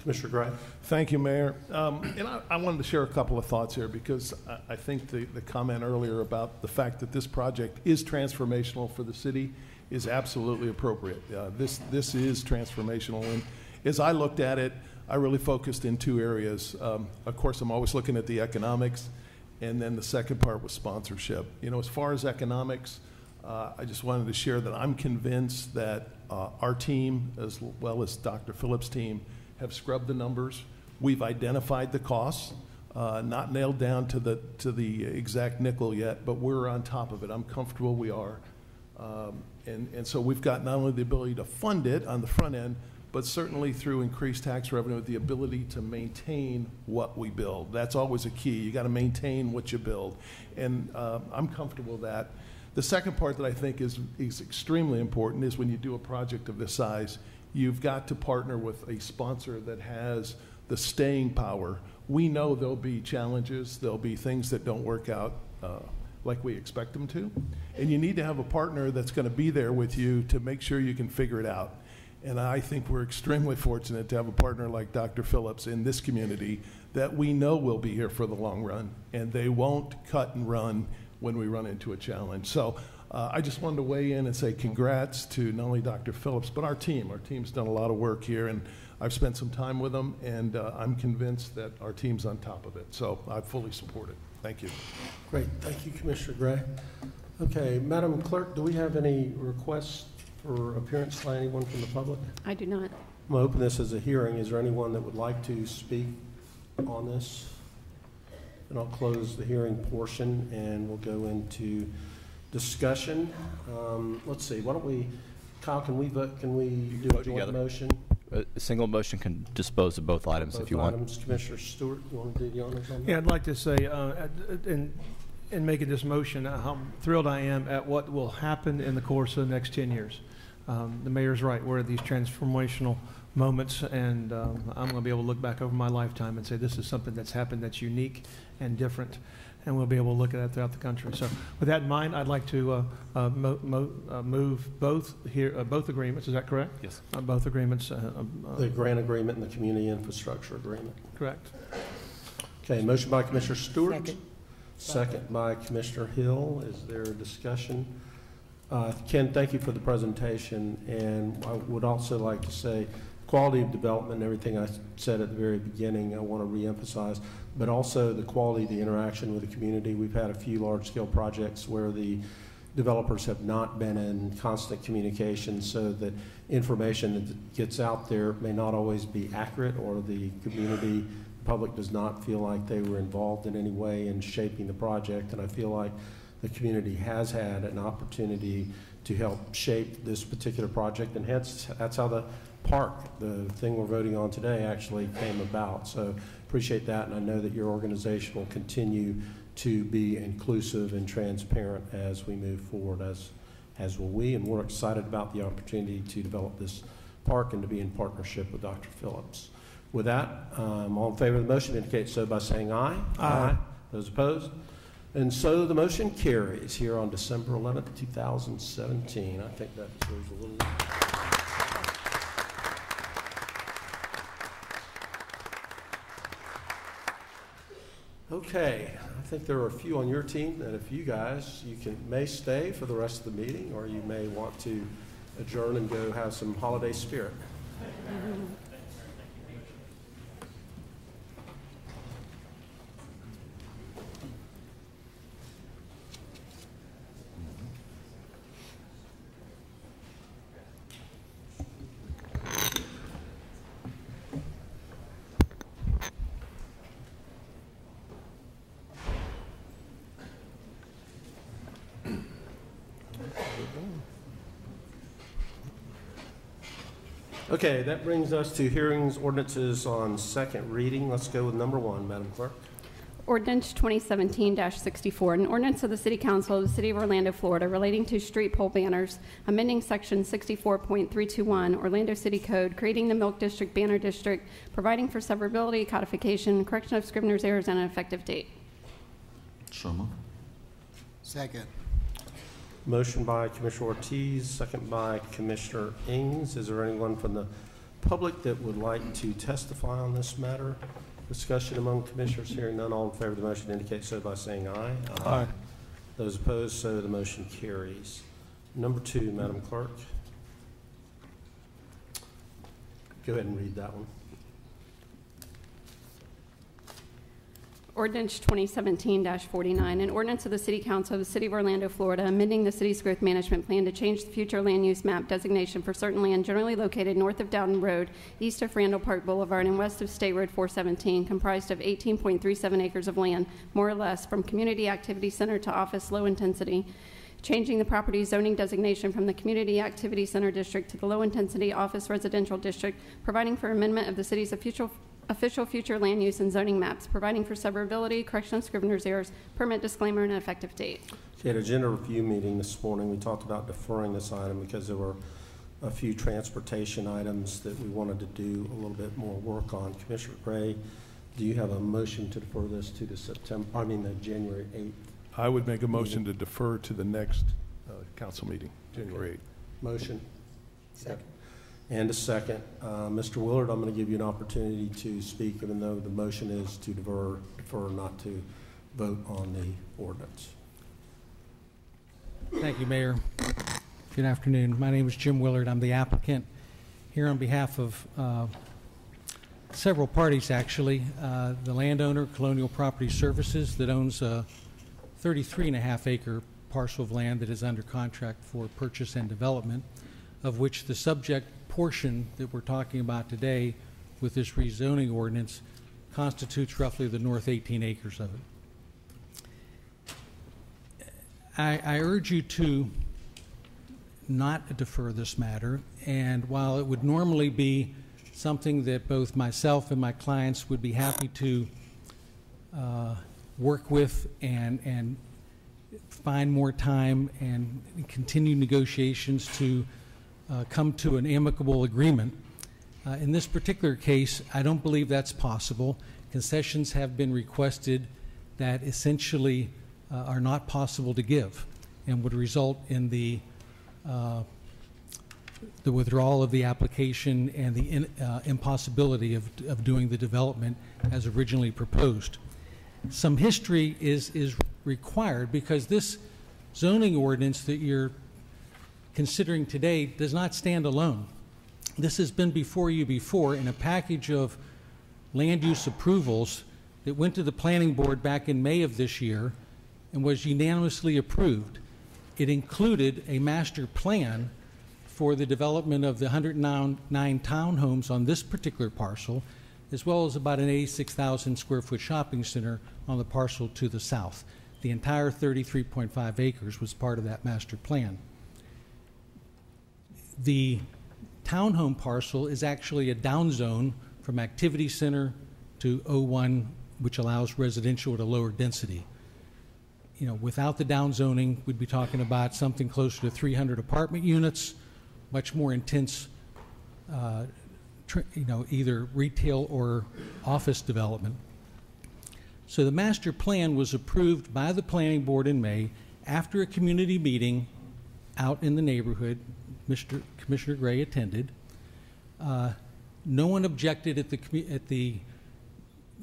Commissioner Gray. Thank you, Mayor. And I wanted to share a couple of thoughts here because I think the comment earlier about the fact that this project is transformational for the city is absolutely appropriate. This is transformational. And as I looked at it, I really focused in two areas. Of course, I'm always looking at the economics, and then the second part was sponsorship. You know, as far as economics, I just wanted to share that I'm convinced that our team, as well as Dr. Phillips' team, have scrubbed the numbers. We've identified the costs, not nailed down to the exact nickel yet, but we're on top of it. I'm comfortable we are. And so we've got not only the ability to fund it on the front end, but certainly through increased tax revenue, the ability to maintain what we build. That's always a key. You got to maintain what you build. And I'm comfortable with that. The second part that I think is extremely important is when you do a project of this size, you've got to partner with a sponsor that has the staying power. We know there'll be challenges, there'll be things that don't work out like we expect them to. And you need to have a partner that's going to be there with you to make sure you can figure it out. And I think we're extremely fortunate to have a partner like Dr. Phillips in this community that we know will be here for the long run, and they won't cut and run when we run into a challenge. So I just wanted to weigh in and say congrats to not only Dr. Phillips, but our team. Our team's done a lot of work here, and I've spent some time with them, and I'm convinced that our team's on top of it. So I fully support it. Thank you. Great. Thank you, Commissioner Gray. Okay, Madam Clerk, do we have any requests for appearance by anyone from the public? I do not. I'm going to open this as a hearing. Is there anyone that would like to speak on this? And I'll close the hearing portion, and we'll go into discussion. Let's see. Why don't we, Kyle, can we vote? Can we do a joint motion? A single motion can dispose of both items if you want. Commissioner Stewart, you want to do the honors on that? Yeah, I'd like to say, in making this motion, how thrilled I am at what will happen in the course of the next 10 years. The mayor's right. We're at these transformational moments, and I'm going to be able to look back over my lifetime and say this is something that's happened that's unique and different, and we'll be able to look at that throughout the country. So with that in mind, I'd like to move both agreements. Is that correct? Yes. Both agreements. The grant agreement and the community infrastructure agreement. Correct. Okay, motion by Commissioner Stewart. Second. Second by Commissioner Hill. Is there a discussion? Ken, thank you for the presentation, and I would also like to say quality of development and everything I said at the very beginning I want to reemphasize, but also the quality of the interaction with the community. We've had a few large-scale projects where the developers have not been in constant communication, so that information that gets out there may not always be accurate, or the community public does not feel like they were involved in any way in shaping the project. And I feel like the community has had an opportunity to help shape this particular project, and hence that's how the park, the thing we're voting on today, actually came about. So appreciate that, and I know that your organization will continue to be inclusive and transparent as we move forward, as will we, and we're excited about the opportunity to develop this park and to be in partnership with Dr. Phillips. With that, all in favor of the motion indicate so by saying aye. Aye. Those opposed? And so the motion carries here on December 11th, 2017. I think that deserves a little... Okay, I think there are a few on your team that if you guys, may stay for the rest of the meeting, or you may want to adjourn and go have some holiday spirit. Okay, that brings us to hearings, ordinances on second reading. Let's go with number one, Madam Clerk. Ordinance 2017-64, an ordinance of the City Council of the City of Orlando, Florida, relating to street pole banners, amending Section 64.321 Orlando City Code, creating the Milk District Banner District, providing for severability, codification, correction of Scrivener's errors, and an effective date. So moved. Second. Motion by Commissioner Ortiz, second by Commissioner Ings. Is there anyone from the public that would like to testify on this matter? Discussion among commissioners. Hearing none, all in favor of the motion indicate so by saying aye. Aye. Those opposed, so the motion carries. Number 2, Madam Clerk. Go ahead and read that one. Ordinance 2017-49, an ordinance of the City Council of the City of Orlando, Florida, amending the city's growth management plan to change the future land use map designation for certain land generally located north of Dowden Road, east of Randall Park Boulevard, and west of State Road 417, comprised of 18.37 acres of land, more or less, from Community Activity Center to Office Low Intensity, changing the property zoning designation from the Community Activity Center District to the Low Intensity Office Residential District, providing for amendment of the city's official future land use and zoning maps, providing for severability, correction of Scrivener's errors, permit disclaimer, and an effective date. Okay, at agenda review meeting this morning, we talked about deferring this item because there were a few transportation items that we wanted to do a little bit more work on. Commissioner Gray, do you have a motion to defer this to the January 8th? I would make a motion to defer to the next council meeting, January 8th. Motion. Second. And a second. Mr. Willard, I'm going to give you an opportunity to speak, even though the motion is to defer, not to vote on the ordinance. Thank you, Mayor. Good afternoon. My name is Jim Willard. I'm the applicant here on behalf of several parties, actually. The landowner, Colonial Property Services, that owns a 33.5-acre parcel of land that is under contract for purchase and development, of which the subject portion that we're talking about today with this rezoning ordinance constitutes roughly the north 18 acres of it. I urge you to not defer this matter, and while it would normally be something that both myself and my clients would be happy to work with and find more time and continue negotiations to come to an amicable agreement. In this particular case, I don't believe that's possible. Concessions have been requested that essentially are not possible to give and would result in the withdrawal of the application and the impossibility of doing the development as originally proposed. Some history is required because this zoning ordinance that you're considering today does not stand alone. This has been before you before in a package of land use approvals that went to the planning board back in May of this year and was unanimously approved. It included a master plan for the development of the 109 townhomes on this particular parcel, as well as about an 86,000 square foot shopping center on the parcel to the south. The entire 33.5 acres was part of that master plan. The townhome parcel is actually a down zone from activity center to O1, which allows residential at a lower density. You know, without the down zoning, we'd be talking about something closer to 300 apartment units, much more intense, either retail or office development. So the master plan was approved by the planning board in May after a community meeting out in the neighborhood. Commissioner Gray attended. No one objected at the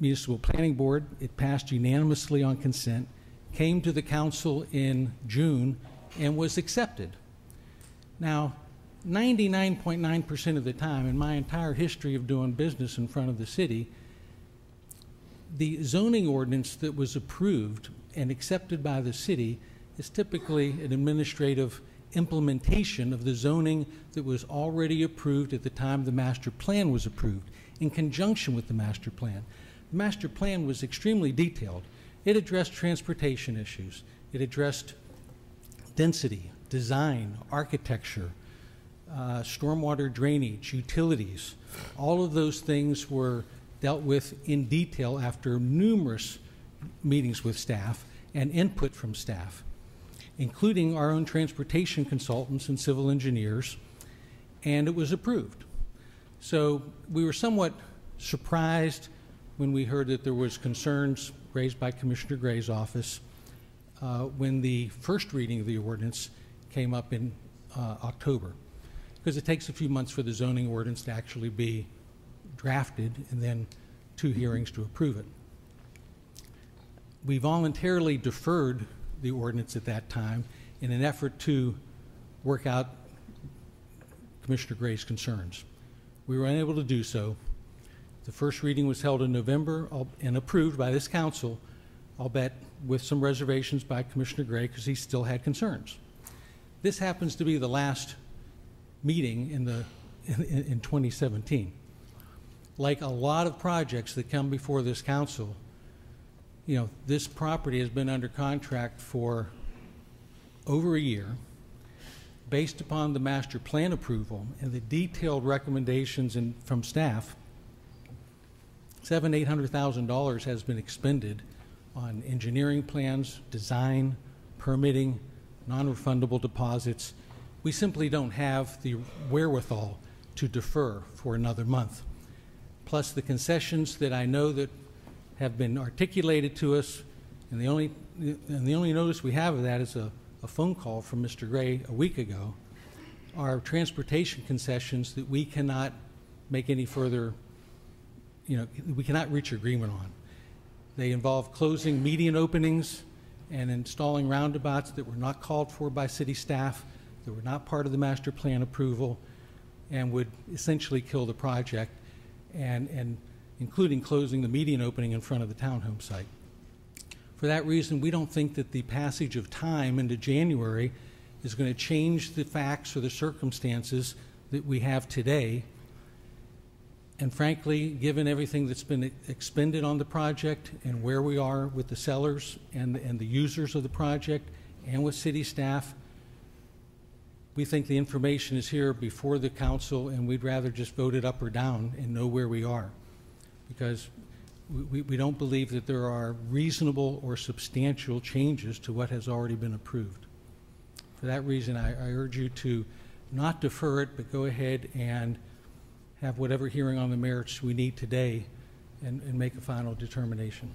municipal planning board. It passed unanimously on consent, came to the council in June, and was accepted. Now, 99.9% of the time in my entire history of doing business in front of the city, the zoning ordinance that was approved and accepted by the city is typically an administrative implementation of the zoning that was already approved at the time the master plan was approved, in conjunction with the master plan. The master plan was extremely detailed. It addressed transportation issues. It addressed density, design, architecture, stormwater drainage, utilities. All of those things were dealt with in detail after numerous meetings with staff and input from staff, including our own transportation consultants and civil engineers, and it was approved. So we were somewhat surprised when we heard that there was concerns raised by Commissioner Gray's office when the first reading of the ordinance came up in October, because it takes a few months for the zoning ordinance to actually be drafted and then 2 hearings to approve it. We voluntarily deferred the ordinance at that time in an effort to work out Commissioner Gray's concerns. We were unable to do so. The first reading was held in November and approved by this council, I'll bet with some reservations by Commissioner Gray because he still had concerns. This happens to be the last meeting in 2017. Like a lot of projects that come before this council, you know, this property has been under contract for over a year based upon the master plan approval and the detailed recommendations from staff. $700,000-800,000 has been expended on engineering plans, design, permitting, non-refundable deposits. We simply don't have the wherewithal to defer for another month. Plus the concessions that I know that have been articulated to us, and the only notice we have of that is a phone call from Mr. Gray a week ago, are transportation concessions that we cannot make any further, we cannot reach agreement on. They involve closing median openings and installing roundabouts that were not called for by city staff, that were not part of the master plan approval, and would essentially kill the project, and including closing the median opening in front of the townhome site. For that reason, we don't think that the passage of time into January is going to change the facts or the circumstances that we have today. And frankly, given everything that's been expended on the project and where we are with the sellers and the users of the project and with city staff, we think the information is here before the council, and we'd rather just vote it up or down and know where we are, because we don't believe that there are reasonable or substantial changes to what has already been approved. For that reason, I urge you to not defer it, but go ahead and have whatever hearing on the merits we need today and make a final determination.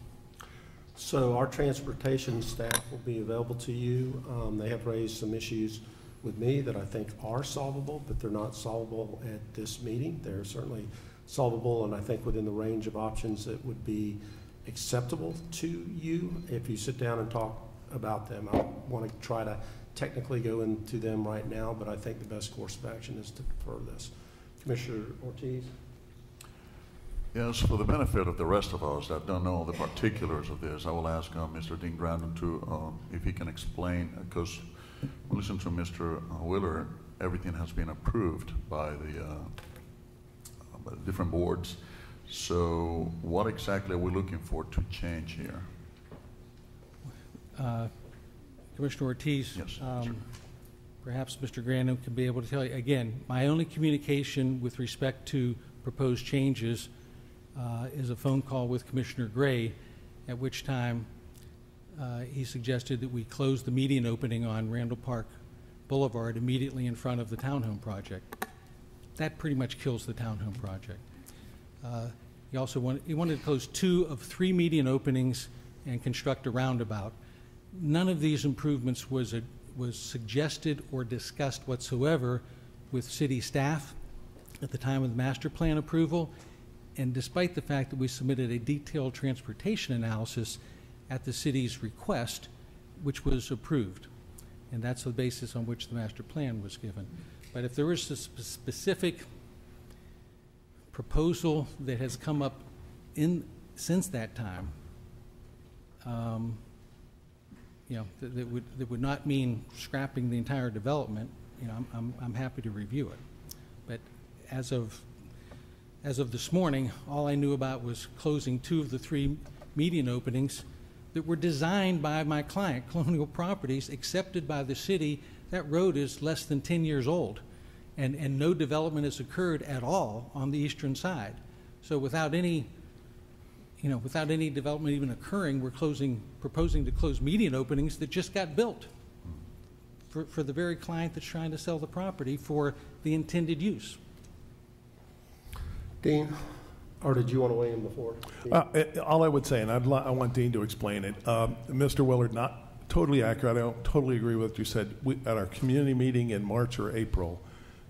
So our transportation staff will be available to you. They have raised some issues with me that I think are solvable, but they're not solvable at this meeting. They're certainly solvable, and I think within the range of options that would be acceptable to you if you sit down and talk about them. I don't want to try to technically go into them right now, but I think the best course of action is to defer this. Commissioner Ortiz? Yes, for the benefit of the rest of us that don't know the particulars of this, I will ask Mr. Dean Grandin to, if he can explain, because listen to Mr. Willer, everything has been approved by the different boards. So what exactly are we looking for to change here? Commissioner Ortiz, yes, perhaps Mr. Grandin can be able to tell you. Again, my only communication with respect to proposed changes is a phone call with Commissioner Gray, at which time he suggested that we close the median opening on Randall Park Boulevard immediately in front of the townhome project. That pretty much kills the townhome project. He also wanted to close 2 of 3 median openings and construct a roundabout. None of these improvements was suggested or discussed whatsoever with city staff at the time of the master plan approval, and despite the fact that we submitted a detailed transportation analysis at the city's request, which was approved. And that's the basis on which the master plan was given. But if there is a specific proposal that has come up since that time, that would not mean scrapping the entire development, I'm happy to review it. But as of this morning, all I knew about was closing 2 of the 3 median openings that were designed by my client, Colonial Properties, accepted by the city. That road is less than 10 years old, and no development has occurred at all on the eastern side. So without any without any development even occurring, we're proposing to close median openings that just got built for the very client that's trying to sell the property for the intended use. Dean, or did you want to weigh in before? All I would say, and I want Dean to explain it, Mr. Willard, not totally accurate. I don't totally agree with what you said. At our community meeting in March or April,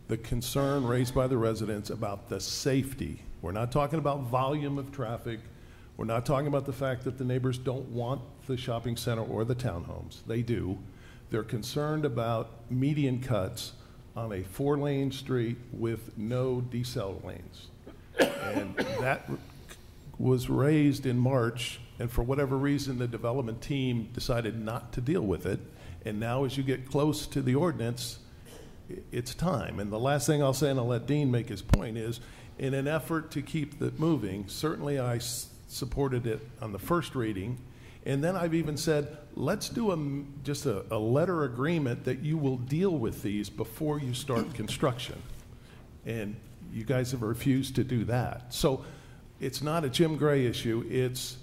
the concern raised by the residents about the safety. We're not talking about volume of traffic. We're not talking about the fact that the neighbors don't want the shopping center or the townhomes. They do. They're concerned about median cuts on a 4-lane street with no decel lanes. And that was raised in March, and for whatever reason, the development team decided not to deal with it. And now as you get close to the ordinance, it's time. And the last thing I'll say, and I'll let Dean make his point, is in an effort to keep it moving, certainly I supported it on the first reading. And then I've even said, let's do just a letter agreement that you will deal with these before you start construction. And you guys have refused to do that. So it's not a Jim Gray issue. It's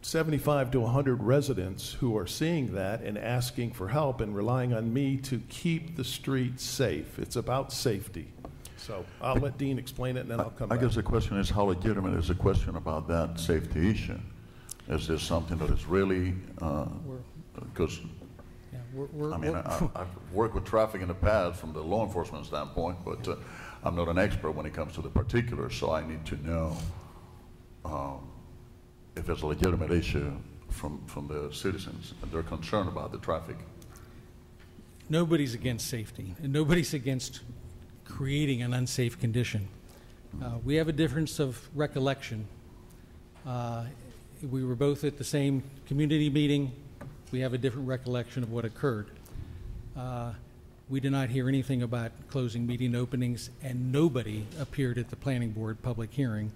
75 to 100 residents who are seeing that and asking for help and relying on me to keep the street safe. It's about safety. So I'll let Dean explain it, and then I'll come back. I guess the question is, how legitimate is the question about that safety issue? Is this something that is really, because, I've worked with traffic in the past from the law enforcement standpoint, but I'm not an expert when it comes to the particulars, so I need to know if it's a legitimate issue from the citizens, and they're concerned about the traffic. Nobody's against safety, and nobody's against creating an unsafe condition. We have a difference of recollection. We were both at the same community meeting. We have a different recollection of what occurred. We did not hear anything about closing median openings, and nobody appeared at the planning board public hearing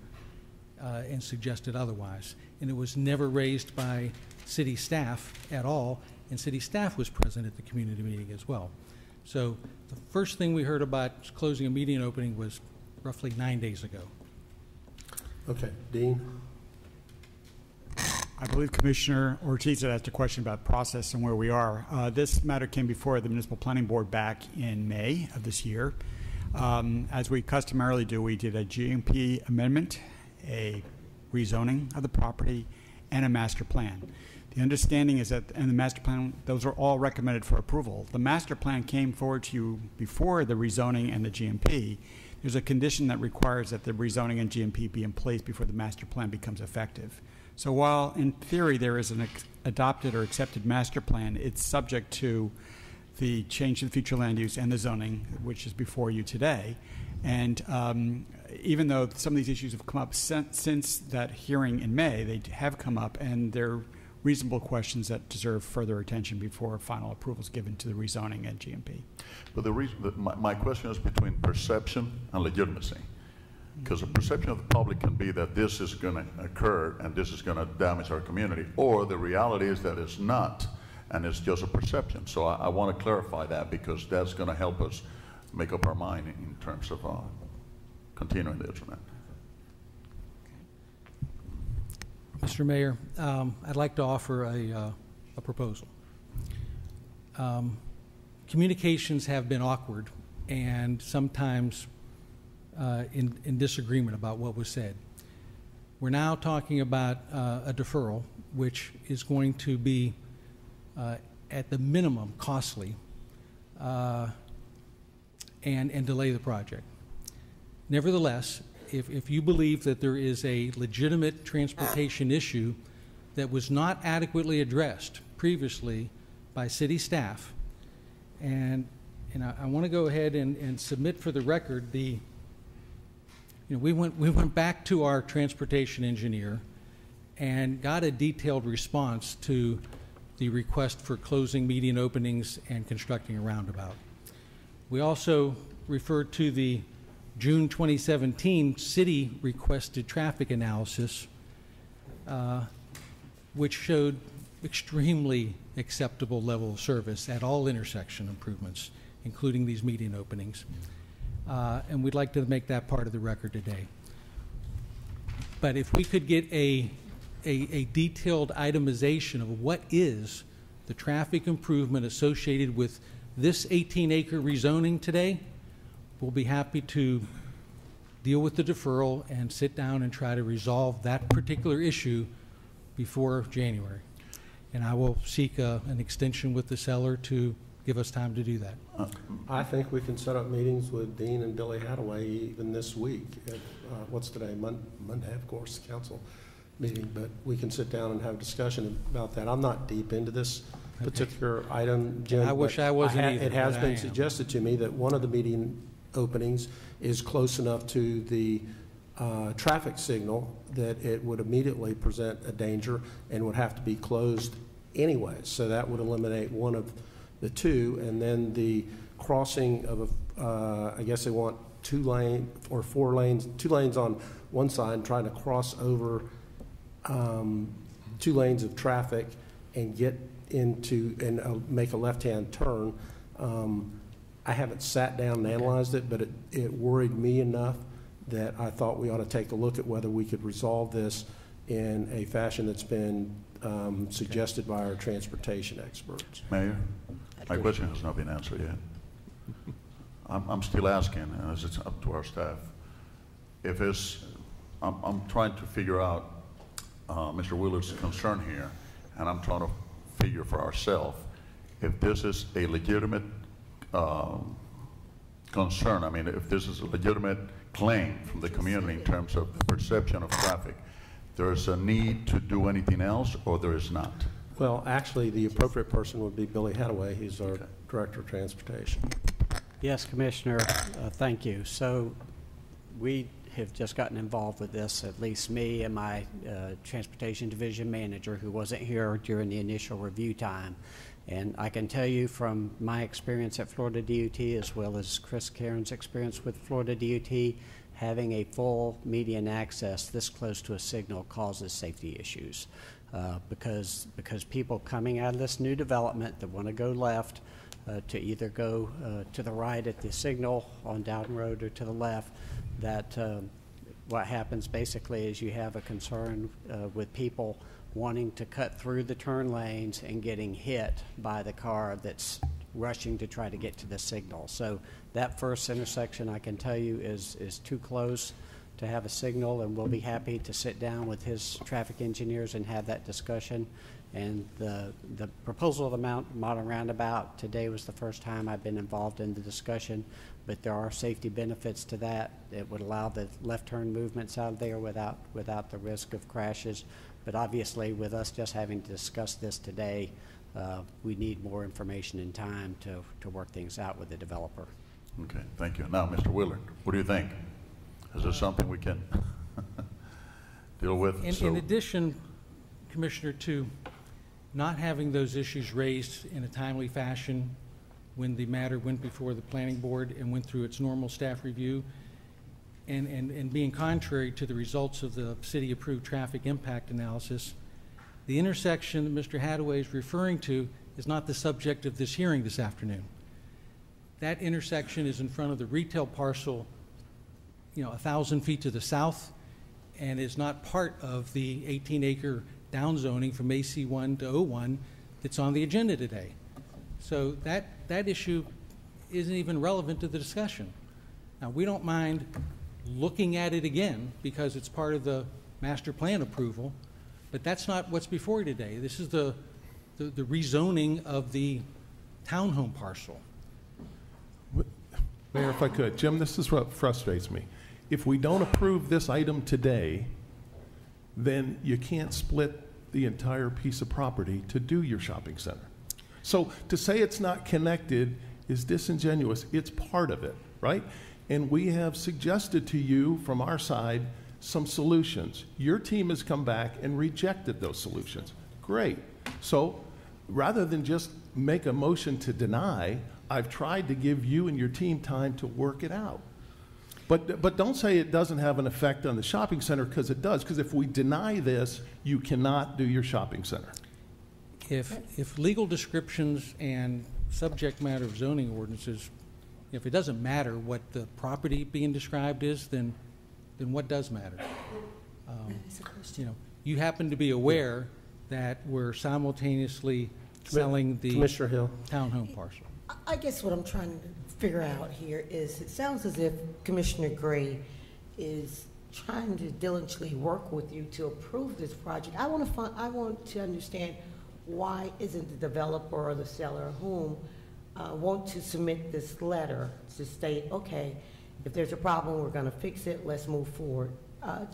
and suggested otherwise. And it was never raised by city staff at all, and city staff was present at the community meeting as well. So the first thing we heard about closing a median opening was roughly 9 days ago. Okay, Dean? I believe Commissioner Ortiz had asked a question about process and where we are. This matter came before the Municipal Planning Board back in May of this year. As we customarily do, we did a GMP amendment, a rezoning of the property, and a master plan. The understanding is that, and the master plan, those are all recommended for approval. The master plan came forward to you before the rezoning and the GMP. There's a condition that requires that the rezoning and GMP be in place before the master plan becomes effective. So while in theory there is an adopted or accepted master plan, it's subject to the change in the future land use and the zoning, which is before you today. And even though some of these issues have come up since that hearing in May, they have come up, and they're reasonable questions that deserve further attention before final approval is given to the rezoning and GMP. But the reason that my question is between perception and legitimacy. Because the perception of the public can be that this is going to occur and this is going to damage our community, or the reality is that it's not, and it's just a perception. So I want to clarify that, because that's going to help us make up our mind in terms of continuing this or not. Mr. Mayor, I'd like to offer a proposal. Communications have been awkward and sometimes in disagreement about what was said. We're now talking about a deferral, which is going to be at the minimum costly and delay the project. Nevertheless, if you believe that there is a legitimate transportation issue that was not adequately addressed previously by city staff, and I want to go ahead and submit for the record we went back to our transportation engineer and got a detailed response to the request for closing median openings and constructing a roundabout. We also referred to the June 2017 city requested traffic analysis, which showed extremely acceptable level of service at all intersection improvements, including these median openings. And we'd like to make that part of the record today. But if we could get a detailed itemization of what is the traffic improvement associated with this 18-acre rezoning today, we'll be happy to deal with the deferral and sit down and try to resolve that particular issue before January. And I will seek an extension with the seller to give us time to do that. I think we can set up meetings with Dean and Billy Hadaway even this week. What's today? Monday, of course, council meeting, but we can sit down and have a discussion about that. I'm not deep into this particular item, Jim. I wish I wasn't either. It has been suggested to me that one of the meeting openings is close enough to the traffic signal that it would immediately present a danger and would have to be closed anyway. So that would eliminate one of the two, and then the crossing of I guess they want 2 lane or 4 lanes, 2 lanes on one side, trying to cross over 2 lanes of traffic and get into and make a left-hand turn. I haven't sat down and analyzed it, but it worried me enough that I thought we ought to take a look at whether we could resolve this in a fashion that's been suggested by our transportation experts. Mayor, my question has not been answered yet. I'm still asking, as it's up to our staff. If it's, I'm trying to figure out Mr. Willard's concern here, and I'm trying to figure for ourselves if this is a legitimate concern. I mean, if this is a legitimate claim from the community in terms of the perception of traffic, there's a need to do anything else, or there is not? Well, actually, the appropriate person would be Billy Hadaway. He's our Director of Transportation. Yes, Commissioner, thank you. So we have just gotten involved with this, at least me and my Transportation Division Manager, who wasn't here during the initial review time. And I can tell you from my experience at Florida DOT, as well as Chris Caron's experience with Florida DOT, having a full median access this close to a signal causes safety issues. Because people coming out of this new development that want to go left to either go to the right at the signal on Dowden Road or to the left, that what happens basically is you have a concern with people wanting to cut through the turn lanes and getting hit by the car that's rushing to try to get to the signal. So that first intersection, I can tell you, is too close to have a signal, and we'll be happy to sit down with his traffic engineers and have that discussion. And the proposal of the modern roundabout, today was the first time I've been involved in the discussion, but there are safety benefits to that. It would allow the left turn movements out there without the risk of crashes. But obviously, with us just having to discuss this today, we need more information and time to work things out with the developer. Okay, thank you. Now, Mr. Willard, what do you think? Is there something we can deal with? In addition, Commissioner, to not having those issues raised in a timely fashion when the matter went before the planning board and went through its normal staff review, and being contrary to the results of the city-approved traffic impact analysis, the intersection that Mr. Hadaway is referring to is not the subject of this hearing this afternoon. That intersection is in front of the retail parcel, 1,000 feet to the south, and is not part of the 18-acre downzoning from AC1 to O1 that's on the agenda today. So that issue isn't even relevant to the discussion. Now, we don't mind looking at it again because it's part of the master plan approval, but that's not what's before you today. This is the rezoning of the townhome parcel. Mayor, if I could, Jim, this is what frustrates me. If we don't approve this item today, then you can't split the entire piece of property to do your shopping center. So to say it's not connected is disingenuous. It's part of it, right? And we have suggested to you from our side some solutions. Your team has come back and rejected those solutions. Great. So rather than just make a motion to deny, I've tried to give you and your team time to work it out. But don't say it doesn't have an effect on the shopping center, because it does. Because if we deny this, you cannot do your shopping center. If legal descriptions and subject matter of zoning ordinances, if it doesn't matter what the property being described is, then what does matter? You happen to be aware that we're simultaneously selling the Commissioner Hill. townhome parcel. I guess what I'm trying to figure out here is, it sounds as if Commissioner Gray is trying to diligently work with you to approve this project. I want to understand, why isn't the developer or the seller whom want to submit this letter to state, okay, if there's a problem, we're going to fix it, let's move forward.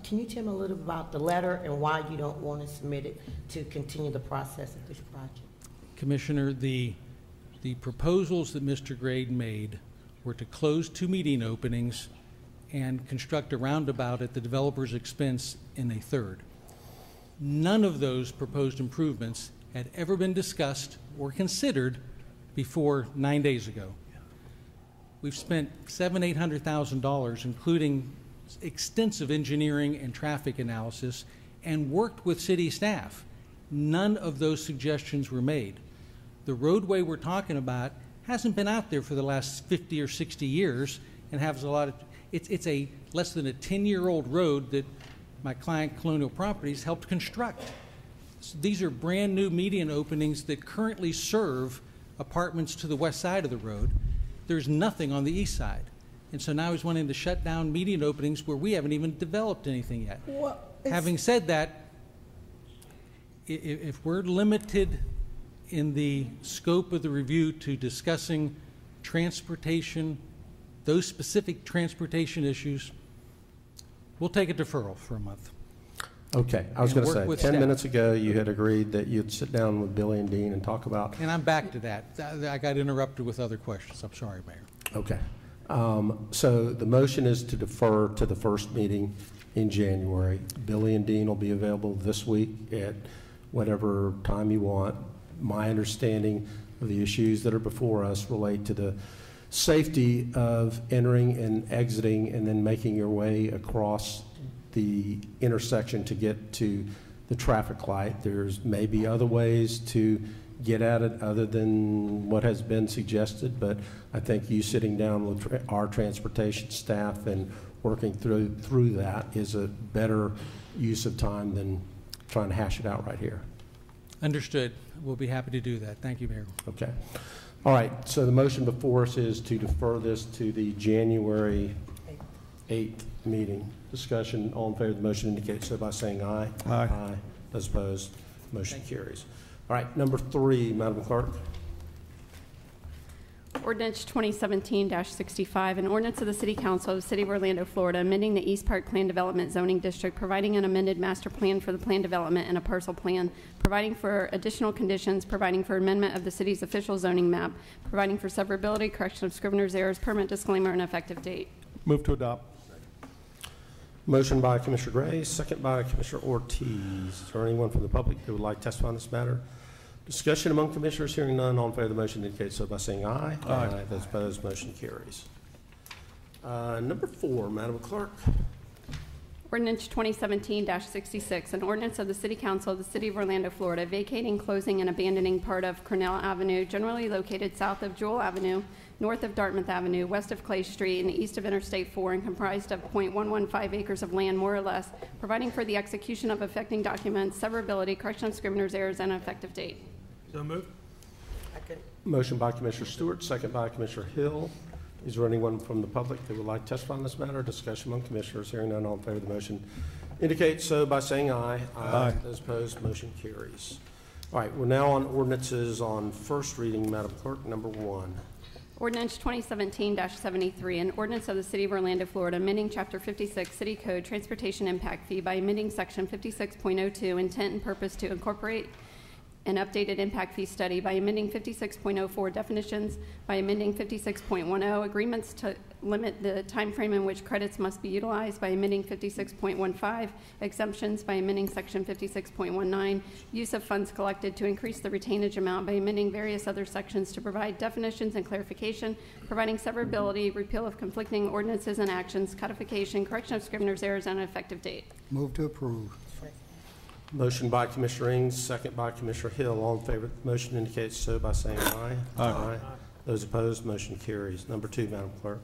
Can you tell me a little about the letter and why you don't want to submit it to continue the process of this project? Commissioner, the proposals that Mr. Grade made were to close 2 median openings and construct a roundabout at the developer's expense in a third. None of those proposed improvements had ever been discussed or considered before 9 days ago. We've spent $700,000-800,000, including extensive engineering and traffic analysis, and worked with city staff. None of those suggestions were made. The roadway we're talking about hasn't been out there for the last 50 or 60 years and has a lot of, it's a less than a 10-year-old road that my client Colonial Properties helped construct. So these are brand new median openings that currently serve apartments to the west side of the road. There's nothing on the east side. And so now he's wanting to shut down median openings where we haven't even developed anything yet. Well, having said that, if we're limited in the scope of the review to discussing transportation, those specific transportation issues, we'll take a deferral for a month. Okay, I was going to say, 10 staff. minutes ago, you had agreed that you'd sit down with Billy and Dean and talk about. And I'm back to that. I got interrupted with other questions. I'm sorry, Mayor. Okay. So the motion is to defer to the first meeting in January. Billy and Dean will be available this week at whatever time you want. My understanding of the issues that are before us relate to the safety of entering and exiting and then making your way across the intersection to get to the traffic light. There's maybe other ways to get at it other than what has been suggested, but I think you sitting down with our transportation staff and working through that is a better use of time than trying to hash it out right here. Understood. We'll be happy to do that. Thank you, Mayor. Okay. All right. So the motion before us is to defer this to the January 8th meeting. Discussion. All in favor of the motion indicate so by saying aye. Aye. Aye. Those opposed, motion carries. All right. Number 3, Madam Clerk. Ordinance 2017-65, an ordinance of the City Council of the City of Orlando, Florida, amending the East Park Plan Development Zoning District, providing an amended master plan for the plan development and a parcel plan, providing for additional conditions, providing for amendment of the city's official zoning map, providing for severability, correction of scrivener's errors, permit disclaimer, and effective date. Move to adopt. Motion by Commissioner Gray, second by Commissioner Ortiz. Is there anyone from the public that would like to testify on this matter? Discussion among commissioners. Hearing none, all in favor of the motion indicate so by saying aye. Aye. Those opposed, motion carries. Number 4, Madam Clerk. Ordinance 2017-66, an ordinance of the City Council of the City of Orlando, Florida, vacating, closing, and abandoning part of Cornell Avenue, generally located south of Jewel Avenue, north of Dartmouth Avenue, west of Clay Street, and east of Interstate 4, and comprised of .115 acres of land, more or less, providing for the execution of affecting documents, severability, correction of scrivener's errors, and effective date. So moved. Motion by Commissioner Stewart, second by Commissioner Hill. Is there anyone from the public that would like to testify on this matter? Discussion among commissioners. Hearing none, all in favor of the motion indicate so by saying aye. Aye. Those opposed, motion carries. All right, we're now on ordinances on first reading, Madam Clerk. Number 1. Ordinance 2017-73, an ordinance of the City of Orlando, Florida, amending Chapter 56 City Code Transportation Impact Fee by amending Section 56.02, intent and purpose to incorporate an updated impact fee study, by amending 56.04 definitions, by amending 56.10 agreements to limit the time frame in which credits must be utilized, by amending 56.15 exemptions, by amending Section 56.19 use of funds collected to increase the retainage amount, by amending various other sections to provide definitions and clarification, providing severability, repeal of conflicting ordinances and actions, codification, correction of scrivener's errors, and an effective date. Move to approve. Motion by Commissioner Ings, second by Commissioner Hill. All in favor of the motion indicates so by saying aye. Aye. Those opposed, motion carries. Number 2, Madam Clerk.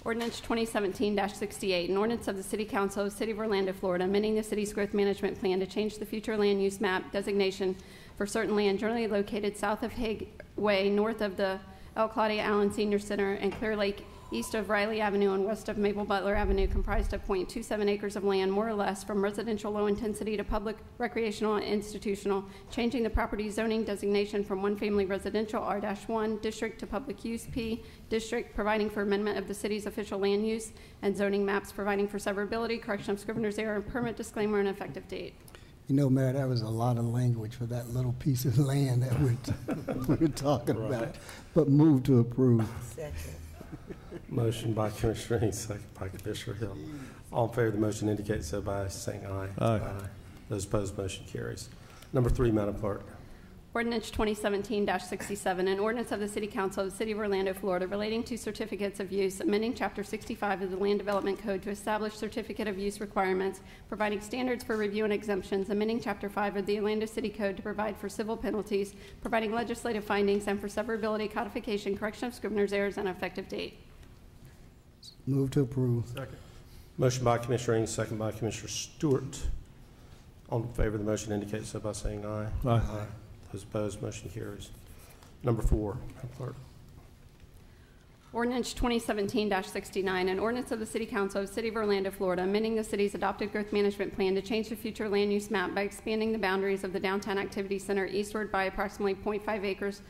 Ordinance 2017-68, an ordinance of the City Council of the City of Orlando, Florida, amending the city's growth management plan to change the future land use map designation for certain land generally located south of Hague Way, north of the L. Claudia Allen Senior Center, and Clear Lake, east of Riley Avenue and west of Mabel Butler Avenue, comprised of 0.27 acres of land, more or less, from residential low intensity to public, recreational, and institutional, changing the property zoning designation from one-family residential R-1 district to public use P district, providing for amendment of the city's official land use and zoning maps, providing for severability, correction of scrivener's error, permit disclaimer, and effective date. You know, Mayor, that was a lot of language for that little piece of land that we're talking about. But move to approve. Second. Motion by Commissioner Ings, second by Commissioner Hill. All in favor of the motion indicate so by saying aye. Aye. Those opposed, motion carries. Number 3, Madam Clerk. Ordinance 2017-67, an ordinance of the City Council of the City of Orlando, Florida, relating to certificates of use, amending Chapter 65 of the Land Development Code to establish certificate of use requirements, providing standards for review and exemptions, amending Chapter 5 of the Orlando City Code to provide for civil penalties, providing legislative findings, and for severability, codification, correction of scrivener's errors, and effective date. Move to approve. Second. Motion by Commissioner Ings, second by Commissioner Stewart. All in favor of the motion indicate so by saying aye. Aye. Those opposed, motion carries. Number 4, Madam Clerk. Ordinance 2017-69, an ordinance of the City Council of the City of Orlando, Florida, amending the city's adopted growth management plan to change the future land use map by expanding the boundaries of the downtown activity center eastward by approximately 0.5 acres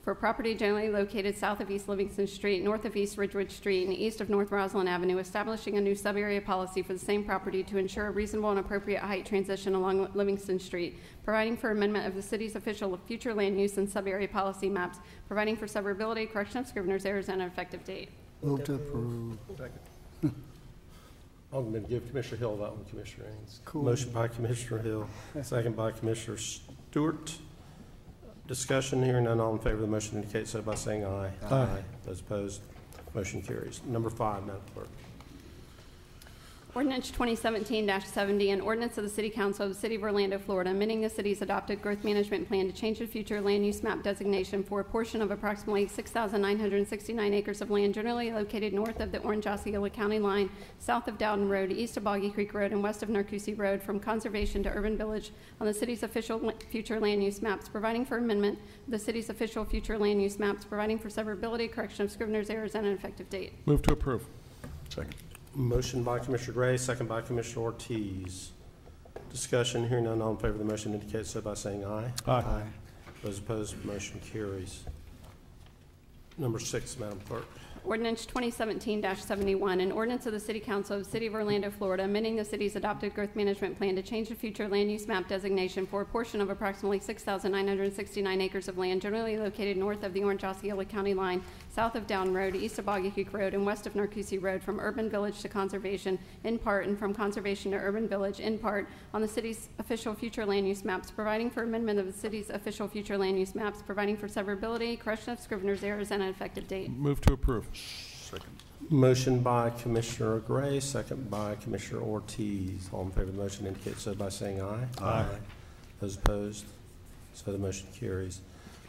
for property generally located south of East Livingston Street, north of East Ridgewood Street, and east of North Roslyn Avenue, establishing a new sub-area policy for the same property to ensure a reasonable and appropriate height transition along Livingston Street, providing for amendment of the city's official future land use and sub-area policy maps, providing for severability, correction of scrivener's errors, and an effective date. Move to approve. Second. I'm going to give Commissioner Hill that one, Commissioner Ings. Cool. Motion by Commissioner Hill, second by Commissioner Stewart. Discussion, hearing none, all in favor of the motion indicate so by saying aye. Aye. Those opposed, motion carries. Number 5, Madam Clerk. Ordinance 2017-70, an ordinance of the City Council of the City of Orlando, Florida, amending the city's adopted growth management plan to change the future land use map designation for a portion of approximately 6,969 acres of land generally located north of the Orange-Osceola County line, south of Dowden Road, east of Boggy Creek Road, and west of Narcoossee Road, from conservation to urban village on the city's official future land use maps, providing for amendment of the city's official future land use maps, providing for severability, correction of scrivener's errors, and an effective date. Move to approve. Second. Motion by Commissioner Gray, second by Commissioner Ortiz. Discussion, hearing none, all in favor of the motion indicate so by saying aye. Aye. Those opposed, motion carries. Number 6, Madam Clerk. Ordinance 2017-71, an ordinance of the City Council of the City of Orlando, Florida, amending the city's adopted growth management plan to change the future land use map designation for a portion of approximately 6,969 acres of land generally located north of the Orange-Osceola County line, south of Dowden Road, east of Boggy Creek Road, and west of Narcoossee Road, from urban village to conservation in part, and from conservation to urban village in part, on the city's official future land use maps, providing for amendment of the city's official future land use maps, providing for severability, correction of scrivener's errors, and an effective date. Move to approve. Second. Motion by Commissioner Gray, second by Commissioner Ortiz. All in favor of the motion indicate so by saying aye. Aye. Those opposed, so the motion carries.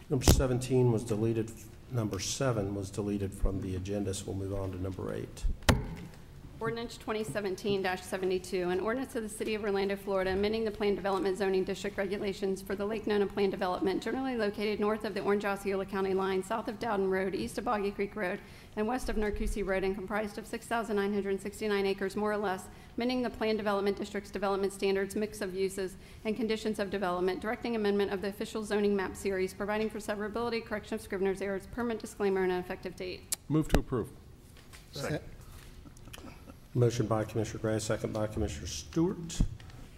Number 17 was deleted. Number 7 was deleted from the agenda, so we'll move on to number 8. Ordinance 2017-72, an ordinance of the City of Orlando, Florida, amending the Plan Development Zoning District regulations for the Lake Nona Plan Development, generally located north of the Orange-Osceola County line, south of Dowden Road, east of Boggy Creek Road, and west of Narcoossee Road, and comprised of 6,969 acres, more or less, amending the Plan Development District's development standards, mix of uses, and conditions of development, directing amendment of the official zoning map series, providing for severability, correction of scrivener's errors, permit disclaimer, and an effective date. Move to approve. Second. Motion by Commissioner Gray, second by Commissioner Stewart.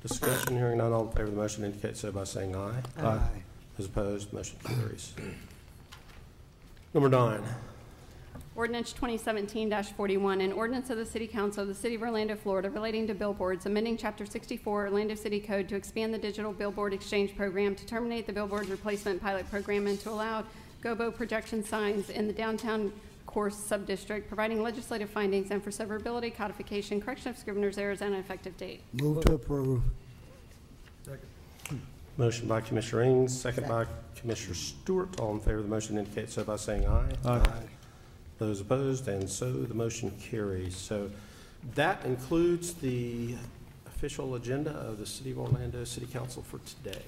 Discussion, hearing none, all in favor of the motion indicate so by saying aye. Aye. Those opposed, motion carries. Number 9. Ordinance 2017-41, an ordinance of the City Council of the City of Orlando, Florida, relating to billboards, amending Chapter 64 Orlando City Code to expand the digital billboard exchange program, to terminate the billboard replacement pilot program, and to allow GOBO projection signs in the downtown course subdistrict, providing legislative findings, and for severability, codification, correction of scrivener's errors, and an effective date. Move to approve. Motion by Commissioner Ings, second by Commissioner Stewart. All in favor of the motion indicate so by saying aye. Aye. Those opposed, and so the motion carries. So that includes the official agenda of the City of Orlando City Council for today.